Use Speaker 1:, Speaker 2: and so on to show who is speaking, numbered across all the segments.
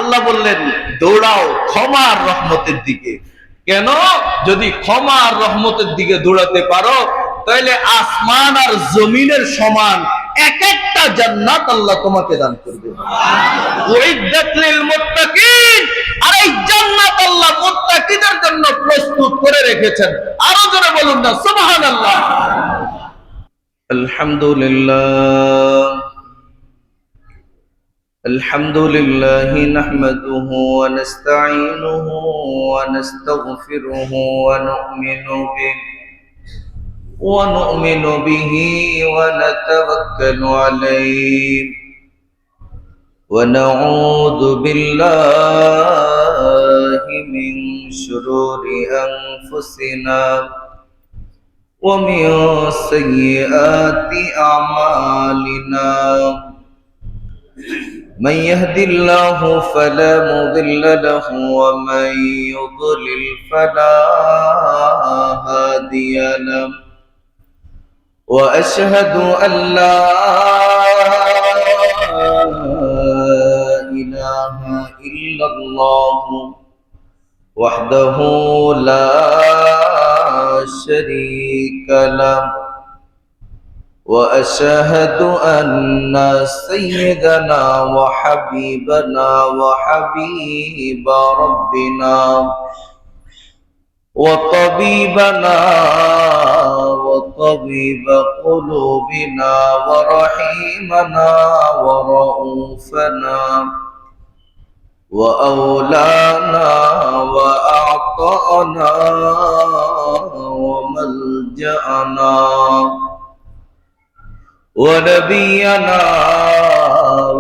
Speaker 1: আল্লাহ বললেন দৌড়াও ক্ষমা আর রহমতের দিকে। কেন? যদি ক্ষমা আর রহমতের দিকে দৌড়াতে পারো তাহলে আসমান আর জমিনের সমান এক একটা জান্নাত আল্লাহ তোমাকে দান করবে। উইদ্দাত লিল মুত্তাকিন, আর এই জান্নাত আল্লাহ মুত্তাকিদের জন্য প্রস্তুত করে রেখেছেন। আরো জোরে বলুন না সুবহানাল্লাহ। আলহামদুলিল্লাহ الحمد لله نحمده ونستعينه ونستغفره ونؤمن به ونتوكل عليه ونعوذ بالله من شرور أنفسنا ومن سيئات أعمالنا من يهد الله فلا مضل له ومن يضلل فلا هادي له وأشهد أن لا إله إلا الله وحده لا شريك له وأشهد أن سيدنا وحبيبنا وحبيب ربنا وطبيبنا وطبيب قلوبنا ورحيمنا ورؤوفنا وأولانا وأعطانا وملجأنا ونبينا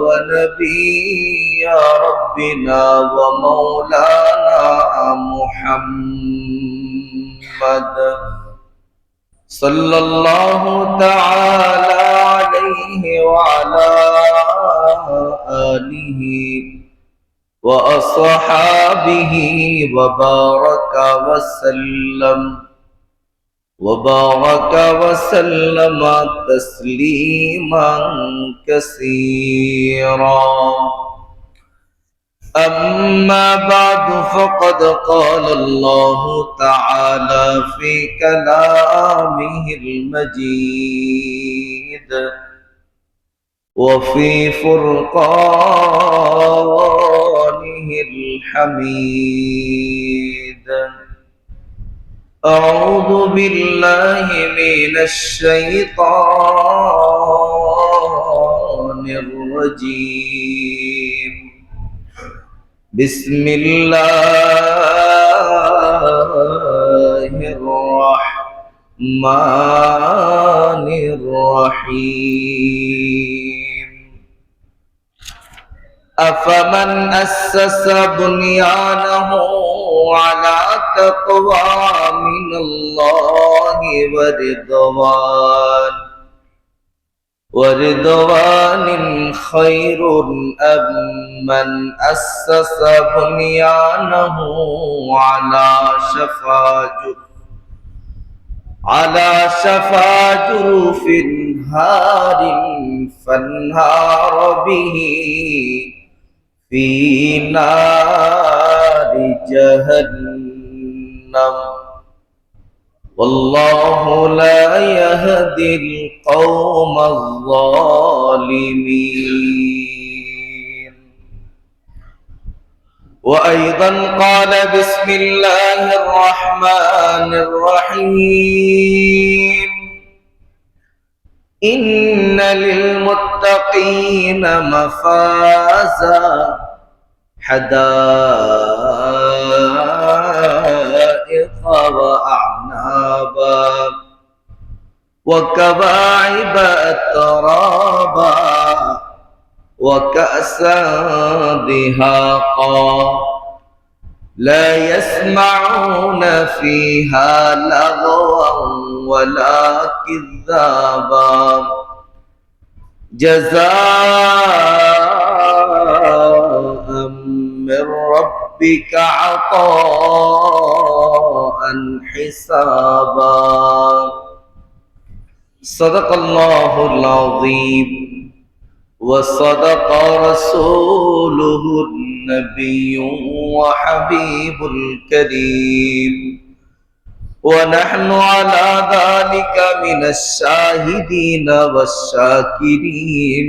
Speaker 1: ونبي ربنا ومولانا محمد صلى الله تعالى عليه وعلى آله وأصحابه وبارك وسلم تسليما كثيرا. أما بعد فقد قال الله تعالى في كلامه المجيد وفي فرقانه الحميد. أعوذ بالله من الشيطان الرجيم. بسم الله الرحمن الرحيم. أفمن أسس بنيانه على تقوى من الله ورضوان خير أم من أسس بنيانه على شفا جرف هار فانهار به في نار جهنم والله لا يهدي القوم الظالمين. وأيضا قال بسم الله الرحمن الرحيم. إن للمتقين مفازا حدائق وأعنابا وكواعب أترابا وكأسا دهاقا لا يسمعون فيها لغوا ولا كذابا جزاء من ربك عطاء حسابا. صدق الله العظيم وصدق رسوله النبي وحبيب الكريم ونحن على ذلك من الشاهدين والشاكرين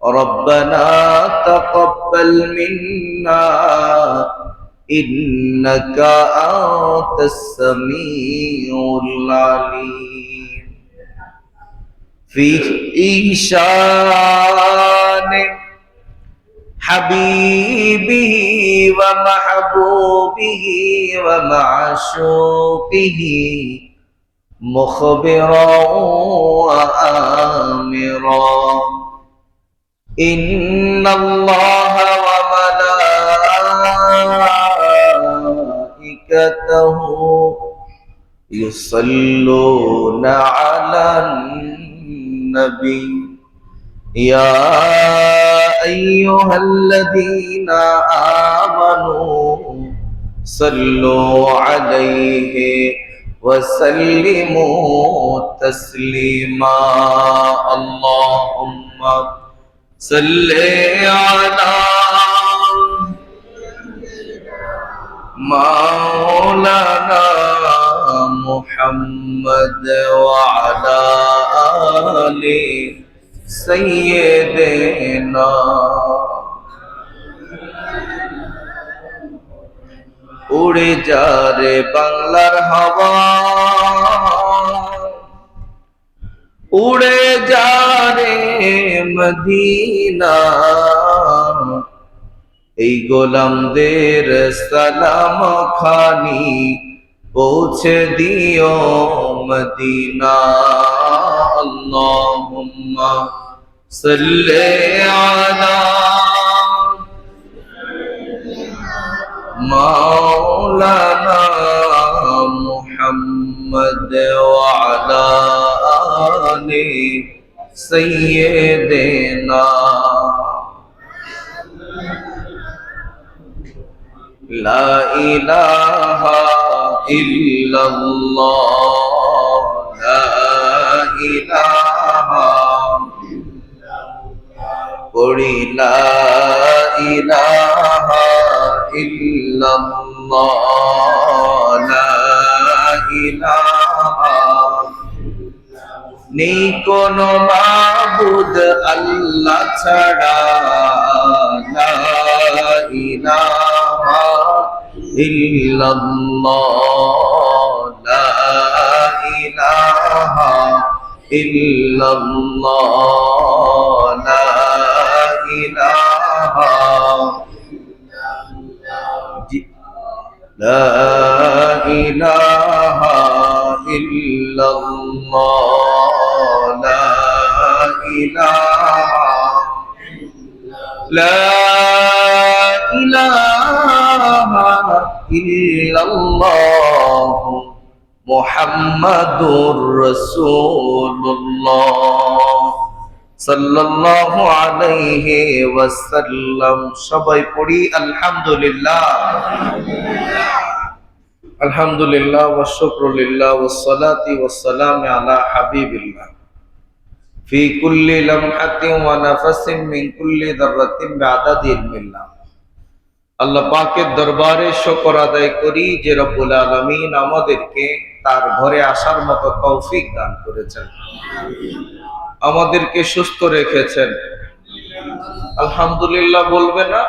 Speaker 1: ربنا تقبل منا إنك أنت السميع العليم في إيشان حبيبه ومحبوبه ومعشوقه مخبرا وآمرا إن الله وملائكته يصلون على النبي يا أيها الذين آمنوا صلوا عليه وسلموا تسليما اللهم صل على مولانا محمد وعلى آل سيدنا উড়ে যা রে বাংলার হাওয়া উড়ে যা রে মদিনা এই গোলামদের সালাম খানি পৌঁছে দিও মদিনা আল্লাহুম্মা সাল্লি আলা মাওলানা মুহাম্মদ ওয়া আলা আলি সাইয়্যিদিনা লা ইলাহা ইল্লাল্লাহ লা ইলাহা পড়ি লা ইলাহা ইল্লাল্লাহ লা ইলাহা নেই কোনো মাবুদ আল্লাহ ছাড়া লা ইলাহা ইল্লাল্লাহ লা ইলাহা ইল্লাল্লাহ লা ইলাহা লা ইলাহা ইল্লাল্লাহ লা ইলাহা লা ইলাহা ইল্লাল্লাহ মুহাম্মাদুর রাসূলুল্লাহ সাল্লাল্লাহু আলাইহি ওয়াসাল্লাম সবাই পড়ি আলহামদুলিল্লাহ আলহামদুলিল্লাহ ওয়া শুকরু লিল্লাহ ওয়াস সালাতি ওয়াস সালাম আলা হাবিবিল্লাহ ফি কুল্লি লামহাতিন ওয়া নাফাসিন মিন কুল্লি যাররাতিন বিআদাদি ইলমিল্লাহ আল্লাহ পাকের দরবারে শুকর আদায় করি যে রব্বুল আলামিন আমাদেরকে তার ঘরে আসার মতো তৌফিক দান করেছেন আমাদেরকে সুস্থ রেখেছেন আলহামদুলিল্লাহ বলবে না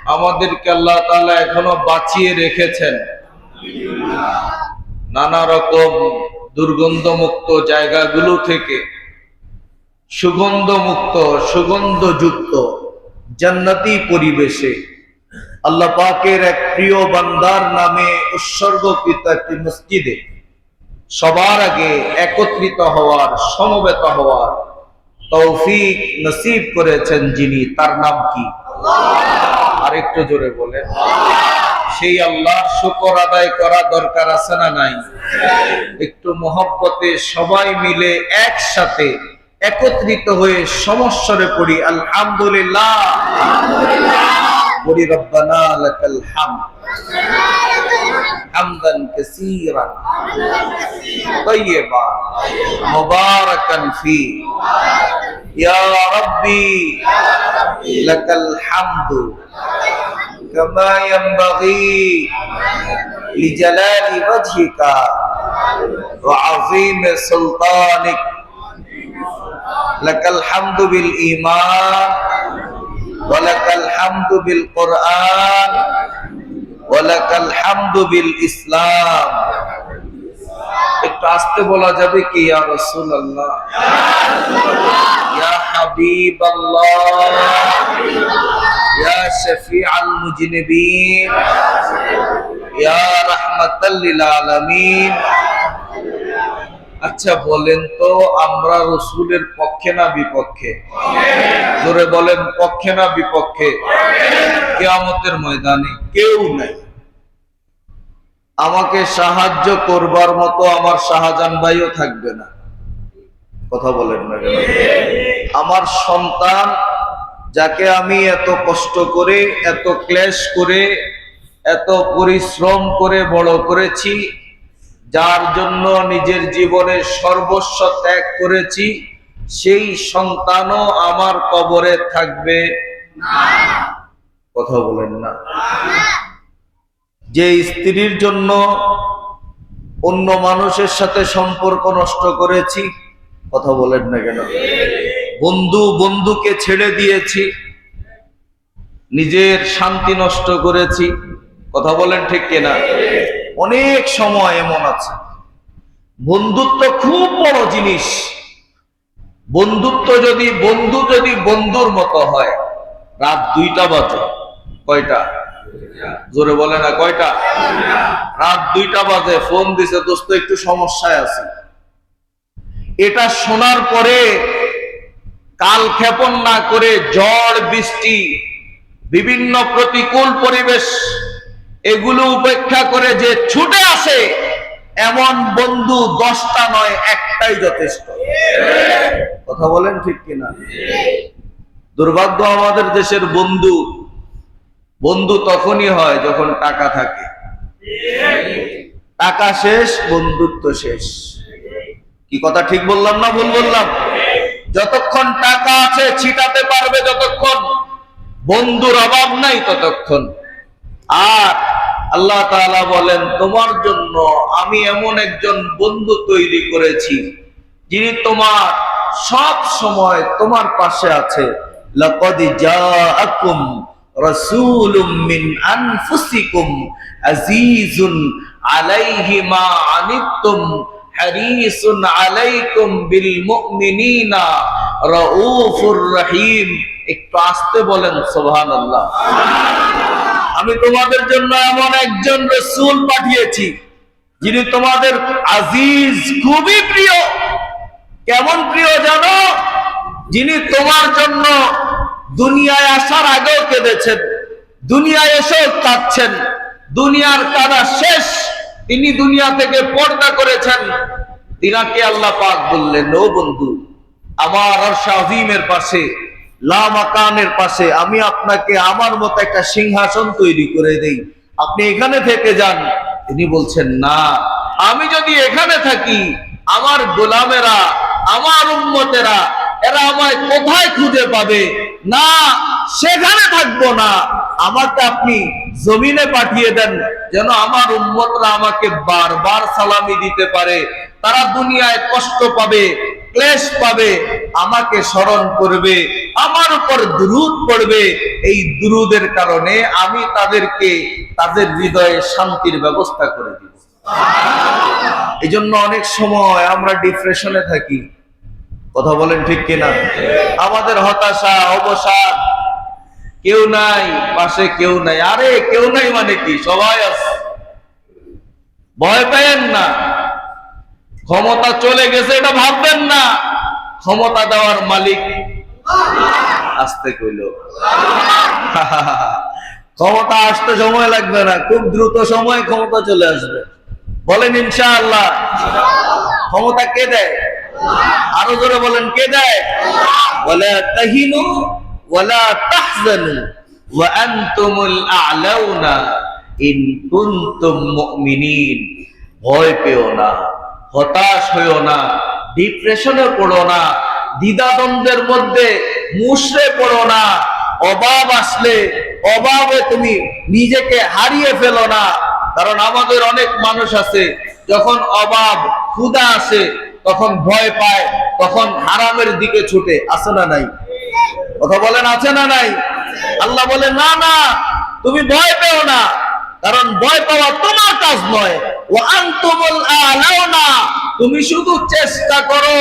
Speaker 1: আমাদেরকে আল্লাহ তাআলা এখনো বাঁচিয়ে রেখেছেন নানা রকম দুর্গন্ধমুক্ত জায়গাগুলো থেকে সুগন্ধমুক্ত সুগন্ধযুক্ত জান্নাতি পরিবেশে আল্লাহ পাকের এক প্রিয় বান্দার নামে উৎসর্গকৃত একটি মসজিদে সবার আগে একত্রিত হওয়ার সমবেত হওয়ার তৌফিক নসিব করেছেন যিনি তার নাম কি আরেকটু জোরে বলেন সেই আল্লাহর শুকর আদায় করা দরকার আছে না নাই একটু মহব্বতে সবাই মিলে একসাথে একত্রিত হয়ে সমস্বরে পড়ি আলহামদুলিল্লাহ পড়ি রব্বানা লাকাল হামদ হামদান কাসীরান তাইয়্যিবান মুবারাকান ফি ইয়া রাব্বি লাকাল হামদু কামা ইয়ানবাগি লিজালালি ওয়াজহিকা ওয়া আযীমি সুলতানিক লাকাল হামদু বিল ঈমান ওয়া লাকাল হামদু বিল কুরআন ওয়া লাকাল হামদু বিল ইসলাম। একটু আস্তে বলা যাবে কি? ইয়া রাসূলুল্লাহ, ইয়া হাবিবাল্লাহ, ইয়া শফিআল মুজনিবিন, ইয়া রাহমাতাল লিল আলামিন। আচ্ছা বলেন তো, আমরা রসুলের পক্ষে না বিপক্ষে? জোরে বলেন, পক্ষে না বিপক্ষে? কিয়ামতের ময়দানে কেউ নাই। আমাকে সাহায্য করবার মতো আমার শাহজাহান ভাইও থাকবে না। কথা বলেন না কেন? আমার সন্তান, যাকে আমি এত কষ্ট করে, এত ক্লেশ করে, এত পরিশ্রম করে বড় করেছি, যার জন্য নিজের জীবনের সর্বস্ব ত্যাগ করেছি, সেই সন্তানও আমার কবরে থাকবে না। কথা বলেন না? যে স্ত্রীর জন্য অন্য মানুষের সাথে সম্পর্ক নষ্ট করেছি, কথা বলেন না কেন? বন্ধুকে ছেড়ে দিয়েছি, নিজের শান্তি নষ্ট করেছি, কথা বলেন ঠিক কিনা? অনেক সময় এমন আছে। বন্ধুত্ব খুব বড় জিনিস। বন্ধু যদি বন্ধুর মতো হয়, রাত 2টা বাজে, কয়টা? জোরে বলে না, কয়টা? রাত 2টা বাজে ফোন দিছে, দোস্ত একটু সমস্যায় আছে। এটা শোনার পরে কাল ক্ষেপণ না করে, ঝড় বৃষ্টি, বিভিন্ন প্রতিকূল পরিবেশ, এগুলো উপেক্ষা করে যে ছুটে আসে, এমন বন্ধু 10টা নয়, একটাই যথেষ্ট। কথা বলেন ঠিক কিনা? দুর্ভাগ্য আমাদের দেশের বন্ধু তখনই হয় যখন টাকা থাকে। টাকা শেষ, বন্ধুত্ব শেষ। কি কথা ঠিক বললাম না ভুল বললাম? যতক্ষণ টাকা আছে, ছিটাতে পারবে যতক্ষণ, বন্ধুর অভাব নাই ততক্ষণ। আর আল্লাহ তাআলা বলেন, তোমার জন্য আমি এমন একজন বন্ধু তৈরি করেছি, যিনি তোমার সব সময় তোমার পাশে আছে। লাকাদ জাআকুম রাসূলুম মিন আনফুসিকুম আজিজুন আলাইহি মা আনিতুম হারিসুন আলাইকুম বিল মুমিনিনা রাউফুর রহিম। একটু আস্তে বলেন সুবহানাল্লাহ। আমি তোমাদের জন্য এমন একজন রাসূল পাঠিয়েছি, যিনি তোমাদের আজিজ, খুবই প্রিয়। কেমন প্রিয় জানো? যিনি তোমার জন্য দুনিয়ায় আসার আগেও কেঁদেছেন, দুনিয়ায় এসেও কাঁদছেন, দুনিয়ার কাঁদা শেষ, তিনি দুনিয়া থেকে পর্দা করেছেন। তিনাকে আল্লাহ পাক বললেন, ও বন্ধু, আমার আরশ আযীমের পাশে, লা মাকানের পাশে আমি আপনাকে আমার মতো একটা সিংহাসন তৈরি করে দেই, আপনি এখানে থেকে যান। তিনি বলছেন, না, আমি যদি এখানে থাকি, আমার গোলামেরা, আমার উম্মতেরা, এরা আমায় কোথায় খুঁজে পাবে? না, সেখানে থাকবো না, আমাকে আপনি জমিনে পাঠিয়ে দেন, যেন আমার উম্মতরা আমাকে বারবার সালামি দিতে পারে। তারা দুনিয়ায় কষ্ট পাবে, ক্লেশ পাবে, আমাকে স্মরণ করবে, আমার উপর দুরূদ পড়বে। এই দুরূদের কারণে আমি তাদেরকে তাদের হৃদয়ে শান্তির ব্যবস্থা করে দিব। এই জন্য অনেক সময় আমরা ডিপ্রেশনে থাকি। কথা বলেন ঠিক কিনা? আমাদের হতাশা, অবসাদ, কেউ নাই পাশে, কেউ নাই। আরে কেউ নাই মানে কি? সবাই আছে। ভয় পেয়েন না। ক্ষমতা চলে গেছে এটা ভাববেন না। ক্ষমতা দেওয়ার মালিক আসতে কইল। ক্ষমতা আসতে সময় লাগবে না, খুব দ্রুত সময় ক্ষমতা চলে আসবে। বলেন ইনশাআল্লাহ। ক্ষমতা কে দেয়? আরো জোরে বলেন, কে দেয়? ওয়ালা তাহিনু ওয়ালা তাহজানু ওয়া আনতুমুল আ'লাউনা ইন কুনতুম মুমিনিন। ভয় পেও না, হতাশ হইও না, ডিপ্রেশনে পড়ো না, দ্বিধাদ্বন্দ্বের মধ্যে মুষড়ে পড়ো না। অভাব আসলে অভাবে তুমি নিজেকে হারিয়ে ফেলো না। কারণ আমাদের অনেক মানুষ আছে, যখন অভাব ক্ষুধা আসে তখন ভয় পায়, তখন হারামের দিকে ছুটে। আছে না নাই? কথা বলেন, আছে না নাই? আল্লাহ বলে না না, তুমি ভয় পেও না, কারণ ভয় পাওয়া তোমার কাজ নয়। ওয়া আনতুমুল আ'লাউনা, তুমি শুধু চেষ্টা করো,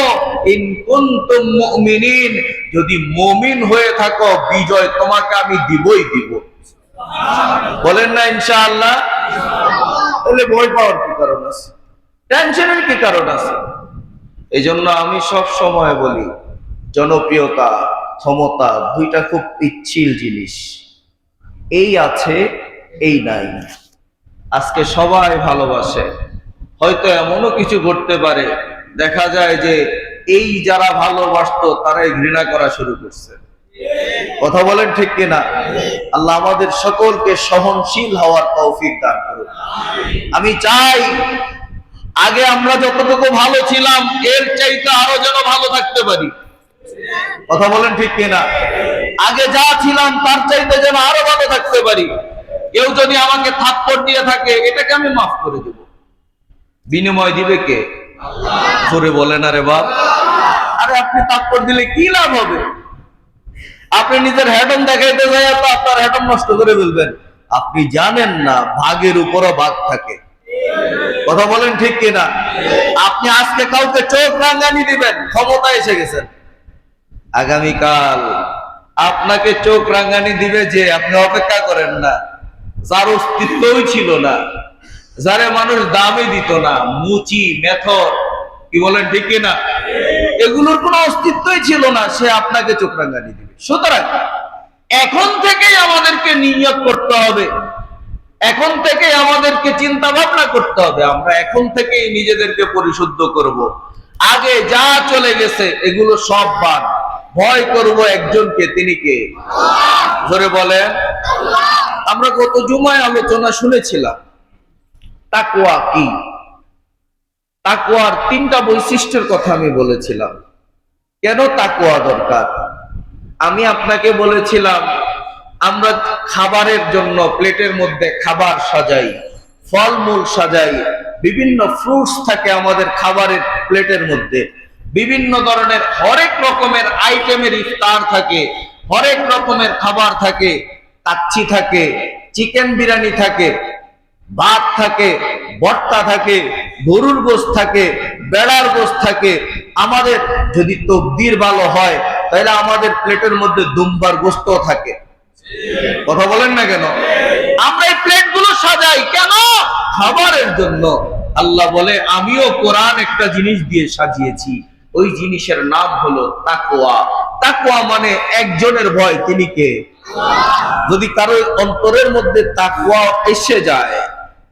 Speaker 1: ইন কুনতুম মুমিনিন, যদি মুমিন হয়ে থাকো বিজয় তোমাকে আমি দিবই দিব। বলেন না ইনশাআল্লাহ? তাহলে ভয় পাওয়ার কি কারণ আছে? টেনশনের কি কারণ আছে? এই জন্য আমি সব সময় বলি, জনপ্রিয়তা ক্ষমতা দুইটা খুব পিচ্ছিল জিনিস। এই আছে, এই নাই। আজকে সবাই ভালোবাসে, হয়তো এমনও কিছু ঘটতে পারে, দেখা যায় যে এই যারা ভালোবাসতো তারাই ঘৃণা করা শুরু করছে। কথা বলেন ঠিক কিনা? আল্লাহ আমাদের সকলকে সহনশীল হওয়ার তৌফিক দান করুন। আমি চাই আগে আমরা যতটুকু ভালো ছিলাম এর চাইতে আরো যেন ভালো থাকতে পারি। কথা বলেন ঠিক কিনা? আগে যা ছিলাম তার চাইতে যেন আরো ভালো থাকতে পারি। কেউ যদি আমাকে থাপ্পড় দিয়ে থাকে, এটাকে আমি মাফ করে দেব। বিনিময় দিবে কে? আল্লাহ। জোরে বলেন আরে বাপ। আরে আপনি থাপ্পড় দিলে কি লাভ হবে? আপনি নিজের হেডম দেখাইতে যাই তো আপনার হেডম নষ্ট করে ফেলবেন। আপনি জানেন না ভাগের উপরও ভাগ থাকে। কথা বলেন ঠিক কিনা? আপনি আজকে কাউকে চোখ রাঙানি দিবেন, ক্ষমতা এসে গেছেন। আগামীকাল আপনাকে চোখ রাঙানি দিবে যে আপনি অপেক্ষা করেন না, যার অস্তিত্বই ছিল না, যারে মানুষ দামই দিত না, মুচি মেথর, কি বলেন ঠিক কিনা? এগুলোর কোনো অস্তিত্বই ছিল না, সে আপনাকে চোখ রাঙানি দিবে। সুতরাং এখন থেকেই আমাদেরকে নিয়ত করতে হবে, এখন থেকে আমাদেরকে চিন্তা ভাবনা করতে হবে, আমরা এখন থেকেই নিজেদেরকে পরিশুদ্ধ করব। আগে যা চলে গেছে এগুলো সব বাদ, ভয় করব একজনকে, তিনি কে? জোরে বলেন। আমরা গত জুমায় আলোচনা শুনেছিলাম তাকওয়া কি। তাকওয়ার তিনটা বৈশিষ্ট্যের কথা আমি বলেছিলাম। কেন তাকওয়া দরকার? আমি আপনাকে বলেছিলাম আমরা খাবারের জন্য প্লেটের মধ্যে খাবার সাজাই, ফলমূল সাজাই, বিভিন্ন ফ্রুটস থাকে আমাদের খাবারের প্লেটের মধ্যে, বিভিন্ন ধরনের হরেক রকমের আইটেমের ইফতার থাকে, হরেক রকমের খাবার থাকে, কাচ্চি থাকে, চিকেন বিরিয়ানি থাকে, ভাত থাকে, ভর্তা থাকে, গরুর গোশত থাকে, বেড়ার গোশত থাকে। আমাদের যদি তকদির ভালো হয় তাহলে আমাদের প্লেটের মধ্যে দুম্বার গোশত থাকে। কথা বলেন না কেন? আমরা এই প্লেটগুলো সাজাই কেন? খাবারের জন্য। আল্লাহ বলে আমিও কোরআন একটা জিনিস দিয়ে সাজিয়েছি, ওই জিনিসের নাম হলো তাকওয়া। তাকওয়া মানে একজনের ভয়, তিনি কে? যদি কারো অন্তরের মধ্যে তাকওয়া এসে যায়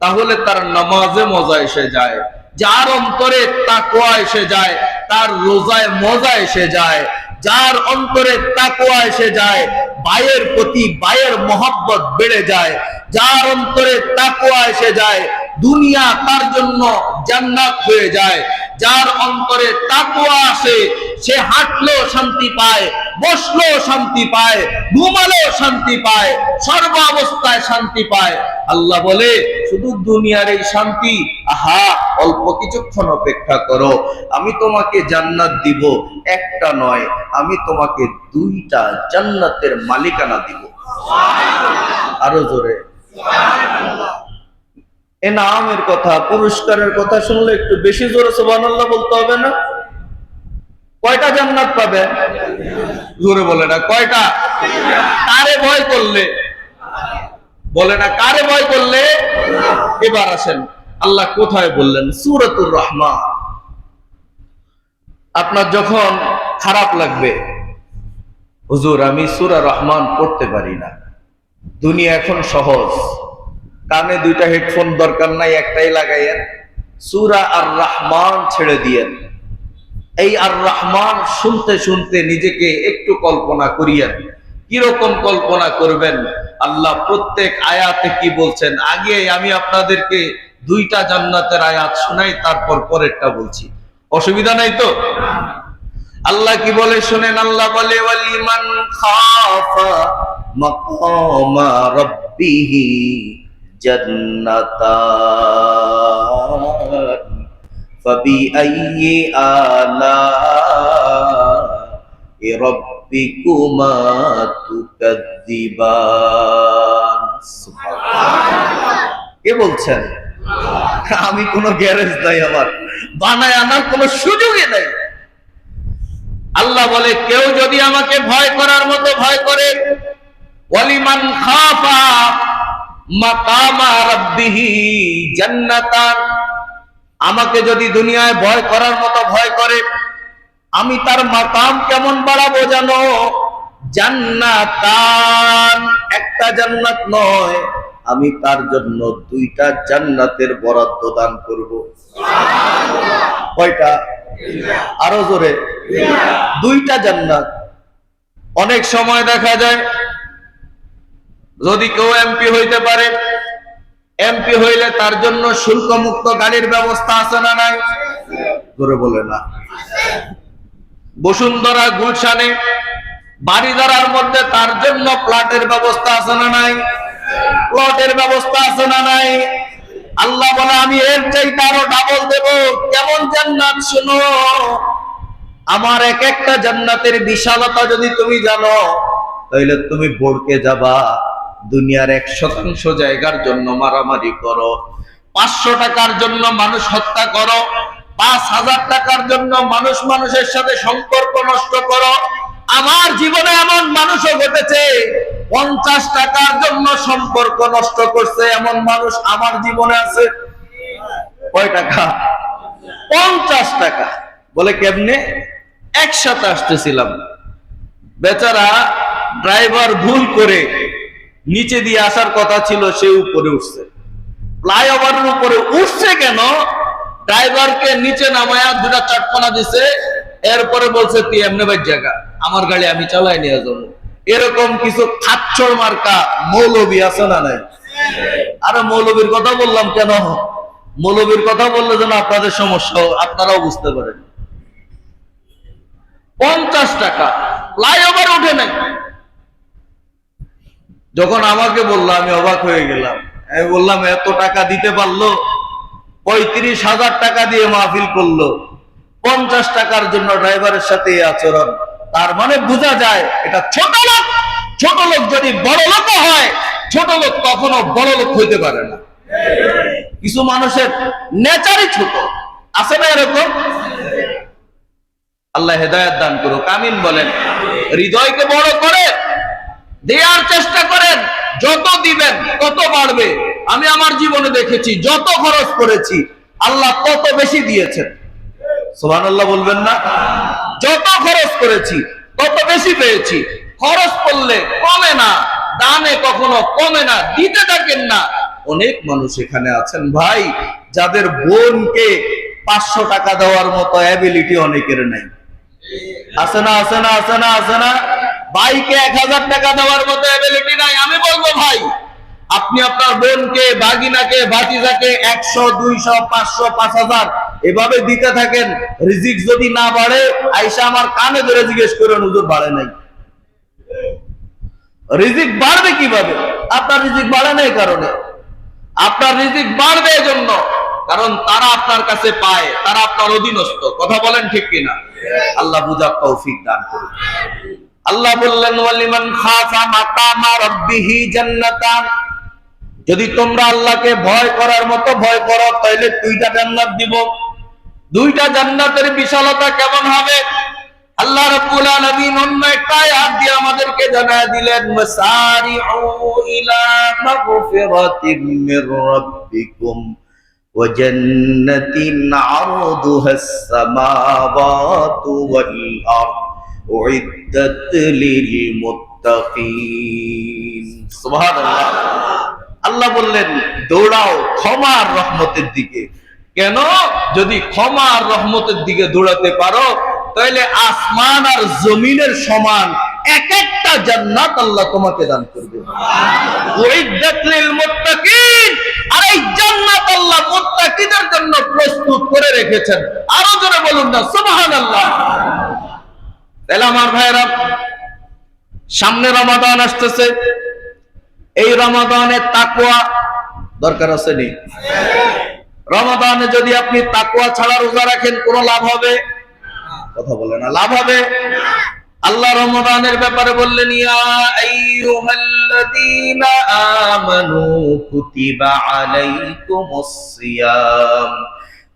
Speaker 1: তাহলে তার নামাজে মজা এসে যায়। যার অন্তরে তাকওয়া এসে যায় তার রোজায় মজা এসে যায়। যার অন্তরে তাকওয়া এসে যায় ভাইয়ের প্রতি ভাইয়ের মহব্বত বেড়ে যায়। যার অন্তরে তাকওয়া এসে যায় দুনিয়া তার জন্য জান্নাত হয়ে যায়। যার অন্তরে তাকওয়া আসে সে হাঁটলেও শান্তি পায়, বসলেও শান্তি পায়, ঘুমালেও শান্তি পায়, সর্ব অবস্থায় শান্তি পায়। আল্লাহ বলে শুধু দুনিয়ার এই শান্তি, আহা অল্প কিছুক্ষণ অপেক্ষা করো, আমি তোমাকে জান্নাত দিব। একটা নয়, আমি তোমাকে দুইটা জান্নাতের মালিকানা দিব। আরো জোরে এনামের কথা, পুরস্কারের কথা শুনলে একটু বেশি জোরে সুবহানাল্লাহ বলতে হবে না? কয়টা জান্নাত পাবে? জোরে বলে না কয়টা? কারে ভয় করলে? বলে না কারে ভয় করলে? এবার আসেন আল্লাহ কোথায় বললেন? সূরাতুর রহমান। আপনার যখন খারাপ লাগবে, হুজুর আমি সূরা রহমান পড়তে পারি না, দুনিয়া এখন সহজ, কানে দুইটা হেডফোন দরকার নাই, একটাই লাগাইয়েন, সূরা আর রহমান ছেড়ে দিয়েন। এই আর রহমান শুনতে শুনতে নিজেকে একটু কল্পনা করিয়েন। কিরকম কল্পনা করবেন? আল্লাহ প্রত্যেক আয়াতে কি বলছেন। আগে আমি আপনাদেরকে দুইটা জান্নাতের আয়াত শোনাই, তারপর পরেরটা বলছি, অসুবিধা নাই তো? আল্লাহ কি বলে শুনেন। আল্লাহ বলে ওয়ালিমান খাফা মাকামা রাব্বিহি জান্নাতান ফাবিআইয়ি আলা'i রাব্বিকুমা তুকাজ্জিবান। সুবহানাল্লাহ। কে বলছেন? আমি কোন গ্যারেজ নাই, আমার বানায় আনার কোন সুযোগই নাই। আল্লাহ বলে কেউ যদি আমাকে ভয় করার মতো ভয় করে, ওয়ালিমান খাফা মাকামা রাব্বিহি জান্নাতান, আমাকে যদি দুনিয়ায় ভয় করার মতো ভয় করে, আমি তার মাকাম কেমন বাড়াবো জানো? জান্নাতান, একটা জান্নাত নয়, আমি তার জন্য দুইটা জান্নাতের বরাদ্দ দান করব। কয়টা? আরো জোরে। দুইটা জান্নাত। অনেক সময় দেখা যায় যদি কেউ এমপি হইতে পারে, এমপি হইলে তার জন্য শুল্ক মুক্ত গাড়ির ব্যবস্থা আছে না নাই? জোরে বলে না। বসুন্ধরা গুলশানে বাড়িদারার মধ্যে তার জন্য প্লটের ব্যবস্থা আছে না নাই? প্লটের ব্যবস্থা আছে না নাই? আল্লাহ বলে আমি এর চাইতে আরো ডাবল দেব। কেমন জান্নাত শুনো, আমার এক একটা জান্নাতের বিশালতা যদি তুমি জানো, তাহলে তুমি ভড়কে যাবা। দুনিয়ার 1% জায়গার জন্য মারামারি করো, 500 টাকার জন্য মানুষ হত্যা করো, 5000 টাকার জন্য মানুষ মানুষের সাথে সম্পর্ক নষ্ট করো। আমার জীবনে এমন মানুষও ঘটেছে 50 টাকার জন্য সম্পর্ক নষ্ট করছে, এমন মানুষ আমার জীবনে আছে। কয় টাকা? 50 টাকা। বলে কেমনে? একসাথে আসতেছিলাম, বেচারা ড্রাইভার ভুল করে নিচে দিয়ে আসার কথা ছিল, সে উপরে উঠছে। ফ্লাইওভারের উপরে উঠছে কেন? ড্রাইভারকে নিচে নামায়া দুটা চটকনা দিছে, এরপরে বলছে তুই এমনি ভাই জায়গা, আমার গাড়ি আমি চালাই নিয়ে যাবো। এরকম কিছু খাচ্ছর মার্কা মৌলবী আছে না নাই? আরে মৌলবীর কথা বললাম কেন? মৌলবীর কথা বললে যেন আপনাদের সমস্যা আপনারাও বুঝতে পারেন। 50 টাকা ফ্লাইওভার উঠে নাই। যখন আমাকে বললো আমি অবাক হয়ে গেলাম। আমি বললাম এত টাকা দিতে পারলো? 35,000 টাকা দিয়ে মাহফিল করলো, 50 টাকার জন্য ড্রাইভারের সাথে এই আচরণ। তার মানে বোঝা যায় এটা ছোট লোক। ছোট লোক যদি বড় লোক হয়, ছোট লোক কখনো বড় লোক হইতে পারে না। কিছু মানুষের নেচারই ছোট, আছে না এরকম? আল্লাহ হেদায়েত দান করুক, আমিন বলেন। হৃদয়কে বড় করে দেওয়ার চেষ্টা করেন, যত দিবেন তত বাড়বে। আমি আমার জীবনে দেখেছি যত খরচ করেছি আল্লাহ তত বেশি দিয়েছেন। সুবহানাল্লাহ বলবেন না? যত খরচ করেছি তত বেশি পেয়েছি। খরচ করলে কমে না, দানে কখনো কমে না, দিতে থাকেন না। অনেক মানুষ এখানে আছেন ভাই, যাদের বোনকে 500 টাকা দেওয়ার মতো অ্যাবিলিটি অনেকের নাই। আছে না? আছে না? আছে না? আছে না? ভাইকে 1000 টাকা দেওয়ার মতো অ্যাবিলিটি নাই। আমি বলবো ভাই, আপনি আপনার বোনকে, ভাগিনাকে, ভাতিজাকে 100, 200, 500, 5000 এভাবে দিতে থাকেন। রিজিক যদি না বাড়ে, আয়েশা আমার কানে ধরে জিজ্ঞেস করেন হুজুর বাড়ে নাই। রিজিক বাড়বে কিভাবে? আপনার রিজিক বাড়ে নাই কারণে। আপনার রিজিক বাড়বে এজন্য, কারণ তারা আপনার কাছে পায়, তারা আপনার অধীনস্থ। কথা বলেন ঠিক কিনা? আল্লাহ বুঝার তৌফিক দান করুন। আল্লাহ বললেন ওয়ালিমান খাফা মাকামা রাব্বিহি জান্নাতান, যদি তোমরা আল্লাহকে ভয় করার মতো ভয় করো তাহলে দুইটা জান্নাত দিব। দুইটা জান্নাতের বিশালতা কেমন হবে? আল্লাহ রাব্বুল আলামিন অন্য একটা আয়াত দিয়ে আমাদেরকে জানায় দিলেন, ওয়াসারিউ ইলা মাগফিরাতিম মির রাব্বিকুম ওয়া জান্নাতিন আরদুহাস সামাওয়াতু ওয়াল আরদ উইদ্দাত লিল মুত্তাকিন। সুবহানাল্লাহ। আল্লাহ বললেন দৌড়াও ক্ষমার রহমতের দিকে। কেন? যদি ক্ষমার রহমতের দিকে দৌড়াতে পারো তাহলে আসমান আর জমিনের সমান এক একটা জান্নাত আল্লাহ তোমাকে দান করবে। উইদ্দাত লিল মুত্তাকিন, আর এই জান্নাত আল্লাহ মুত্তাকিদের জন্য প্রস্তুত করে রেখেছেন। আরো জোরে বলুন না সুবহানাল্লাহ। তাহলে আমার ভাইরা, সামনে রমাদান আসতেছে, এই রমাদানে তাকওয়া দরকার আছে নি? রমাদানে যদি আপনি তাকওয়া ছাড়া রোজা রাখেন কোন লাভ হবে? কথা বলে না, লাভ হবে? আল্লাহ রমাদানের ব্যাপারে বললেন, ইয়া আইয়ুহাল্লাযীনা আমানু কুতিবা আলাইকুমুস সিয়াম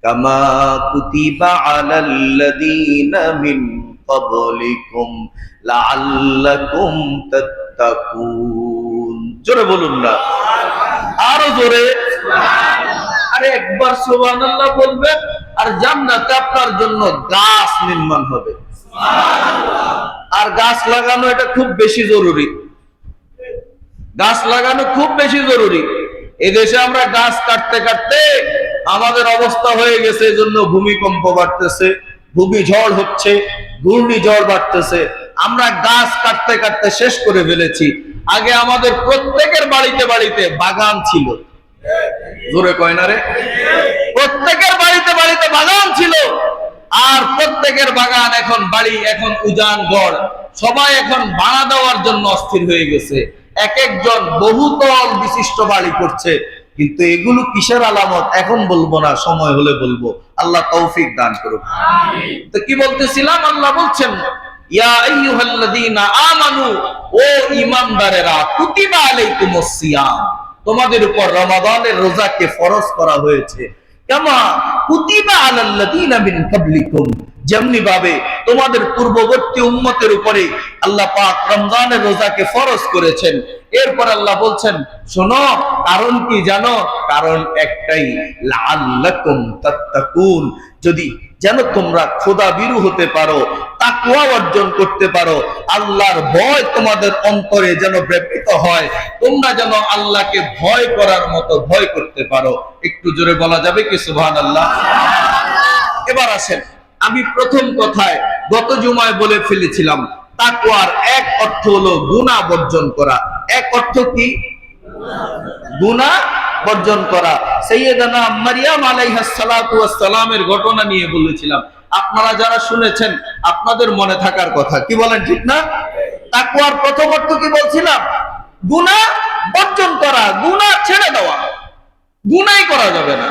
Speaker 1: কামা কুতিবা আলাল্লাযীনা মিন ক্বাবলিকুম লাআল্লাকুম তাত্তাকুন। জোরে বলুন না, আরো জোরে। আরে একবার সুবহানাল্লাহ বলবেন আর জান্নাতে আপনার জন্য গাছ নির্মাণ হবে। আর গাছ লাগানো এটা খুব বেশি জরুরি, গাছ লাগানো খুব বেশি জরুরি। এদেশে আমরা গাছ কাটতে কাটতে আমাদের অবস্থা হয়ে গেছে, এজন্য ভূমিকম্প বাড়তেছে, ভূমিঝড় হচ্ছে, ঘূর্ণিঝড় বাড়তেছে। আমরা গাছ কাটতে কাটতে শেষ করে ফেলেছি। আগে আমাদের প্রত্যেকের বাড়িতে বাড়িতে বাগান ছিল। জোরে কয় না রে? প্রত্যেকের বাড়িতে বাড়িতে বাগান ছিল। আর প্রত্যেকের বাগান এখন বাড়ি, এখন উজান গড়। সবাই এখন ভাড়া দেওয়ার জন্য অস্থির হয়ে গেছে। এক একজন বহুতল বিশিষ্ট বাড়ি করছে। কিন্তু এগুলো কিসের আলামত এখন বলবো না, সময় হলে বলবো। আল্লাহ তৌফিক দান করুক। তো কি বলতেছিলাম? আল্লাহ বলছেন, ইয়া আইয়ুহাল্লাযীনা আমানু, ও ঈমানদারেরা, কুতিবা আলাইকুমুস সিয়াম, তোমাদের উপর রমাদানের রোজাকে ফরজ করা হয়েছে। কামা কুতিবা আলাল্লাযীনা মিন ক্বাবলিকুম, যেমনি ভাবে তোমাদের পূর্ববর্তী উম্মতের উপরে আল্লাহ পাক রমজানের রোজাকে ফরজ করেছেন। এরপর আল্লাহ বলছেন, শোনো, কারণ কি জানো? কারণ একটাই, লাআল্লাকুম তাত্তাকুন, যদি যেন তোমরা খোদাভীরু হতে পারো, তাকওয়া অর্জন করতে পারো, আল্লাহর ভয় তোমাদের অন্তরে যেন ব্যাপৃত হয়, তোমরা যেন আল্লাহকে ভয় করার মতো ভয় করতে পারো। একটু জোরে বলা যাবে কি সুবহানাল্লাহ? এবার আসেন, আমি প্রথম কথায় গত জুমায় বলে ফেলেছিলাম, তাকওয়ার এক অর্থ হলো গুনাহ বর্জন করা। এক অর্থ কি? গুনাহ বর্জন করা। সাইয়্যিদানা মারইয়াম আলাইহাস সালাতু ওয়াস সালামের ঘটনা নিয়ে বলেছিলাম। আপনারা যারা শুনেছেন আপনাদের মনে থাকার কথা, কি বলেন ঠিক না? তাকওয়ার প্রথম অর্থ কি বলছিলাম? গুনাহ বর্জন করা, গুনাহ ছেড়ে দেওয়া। গুনাহই করা যাবে না,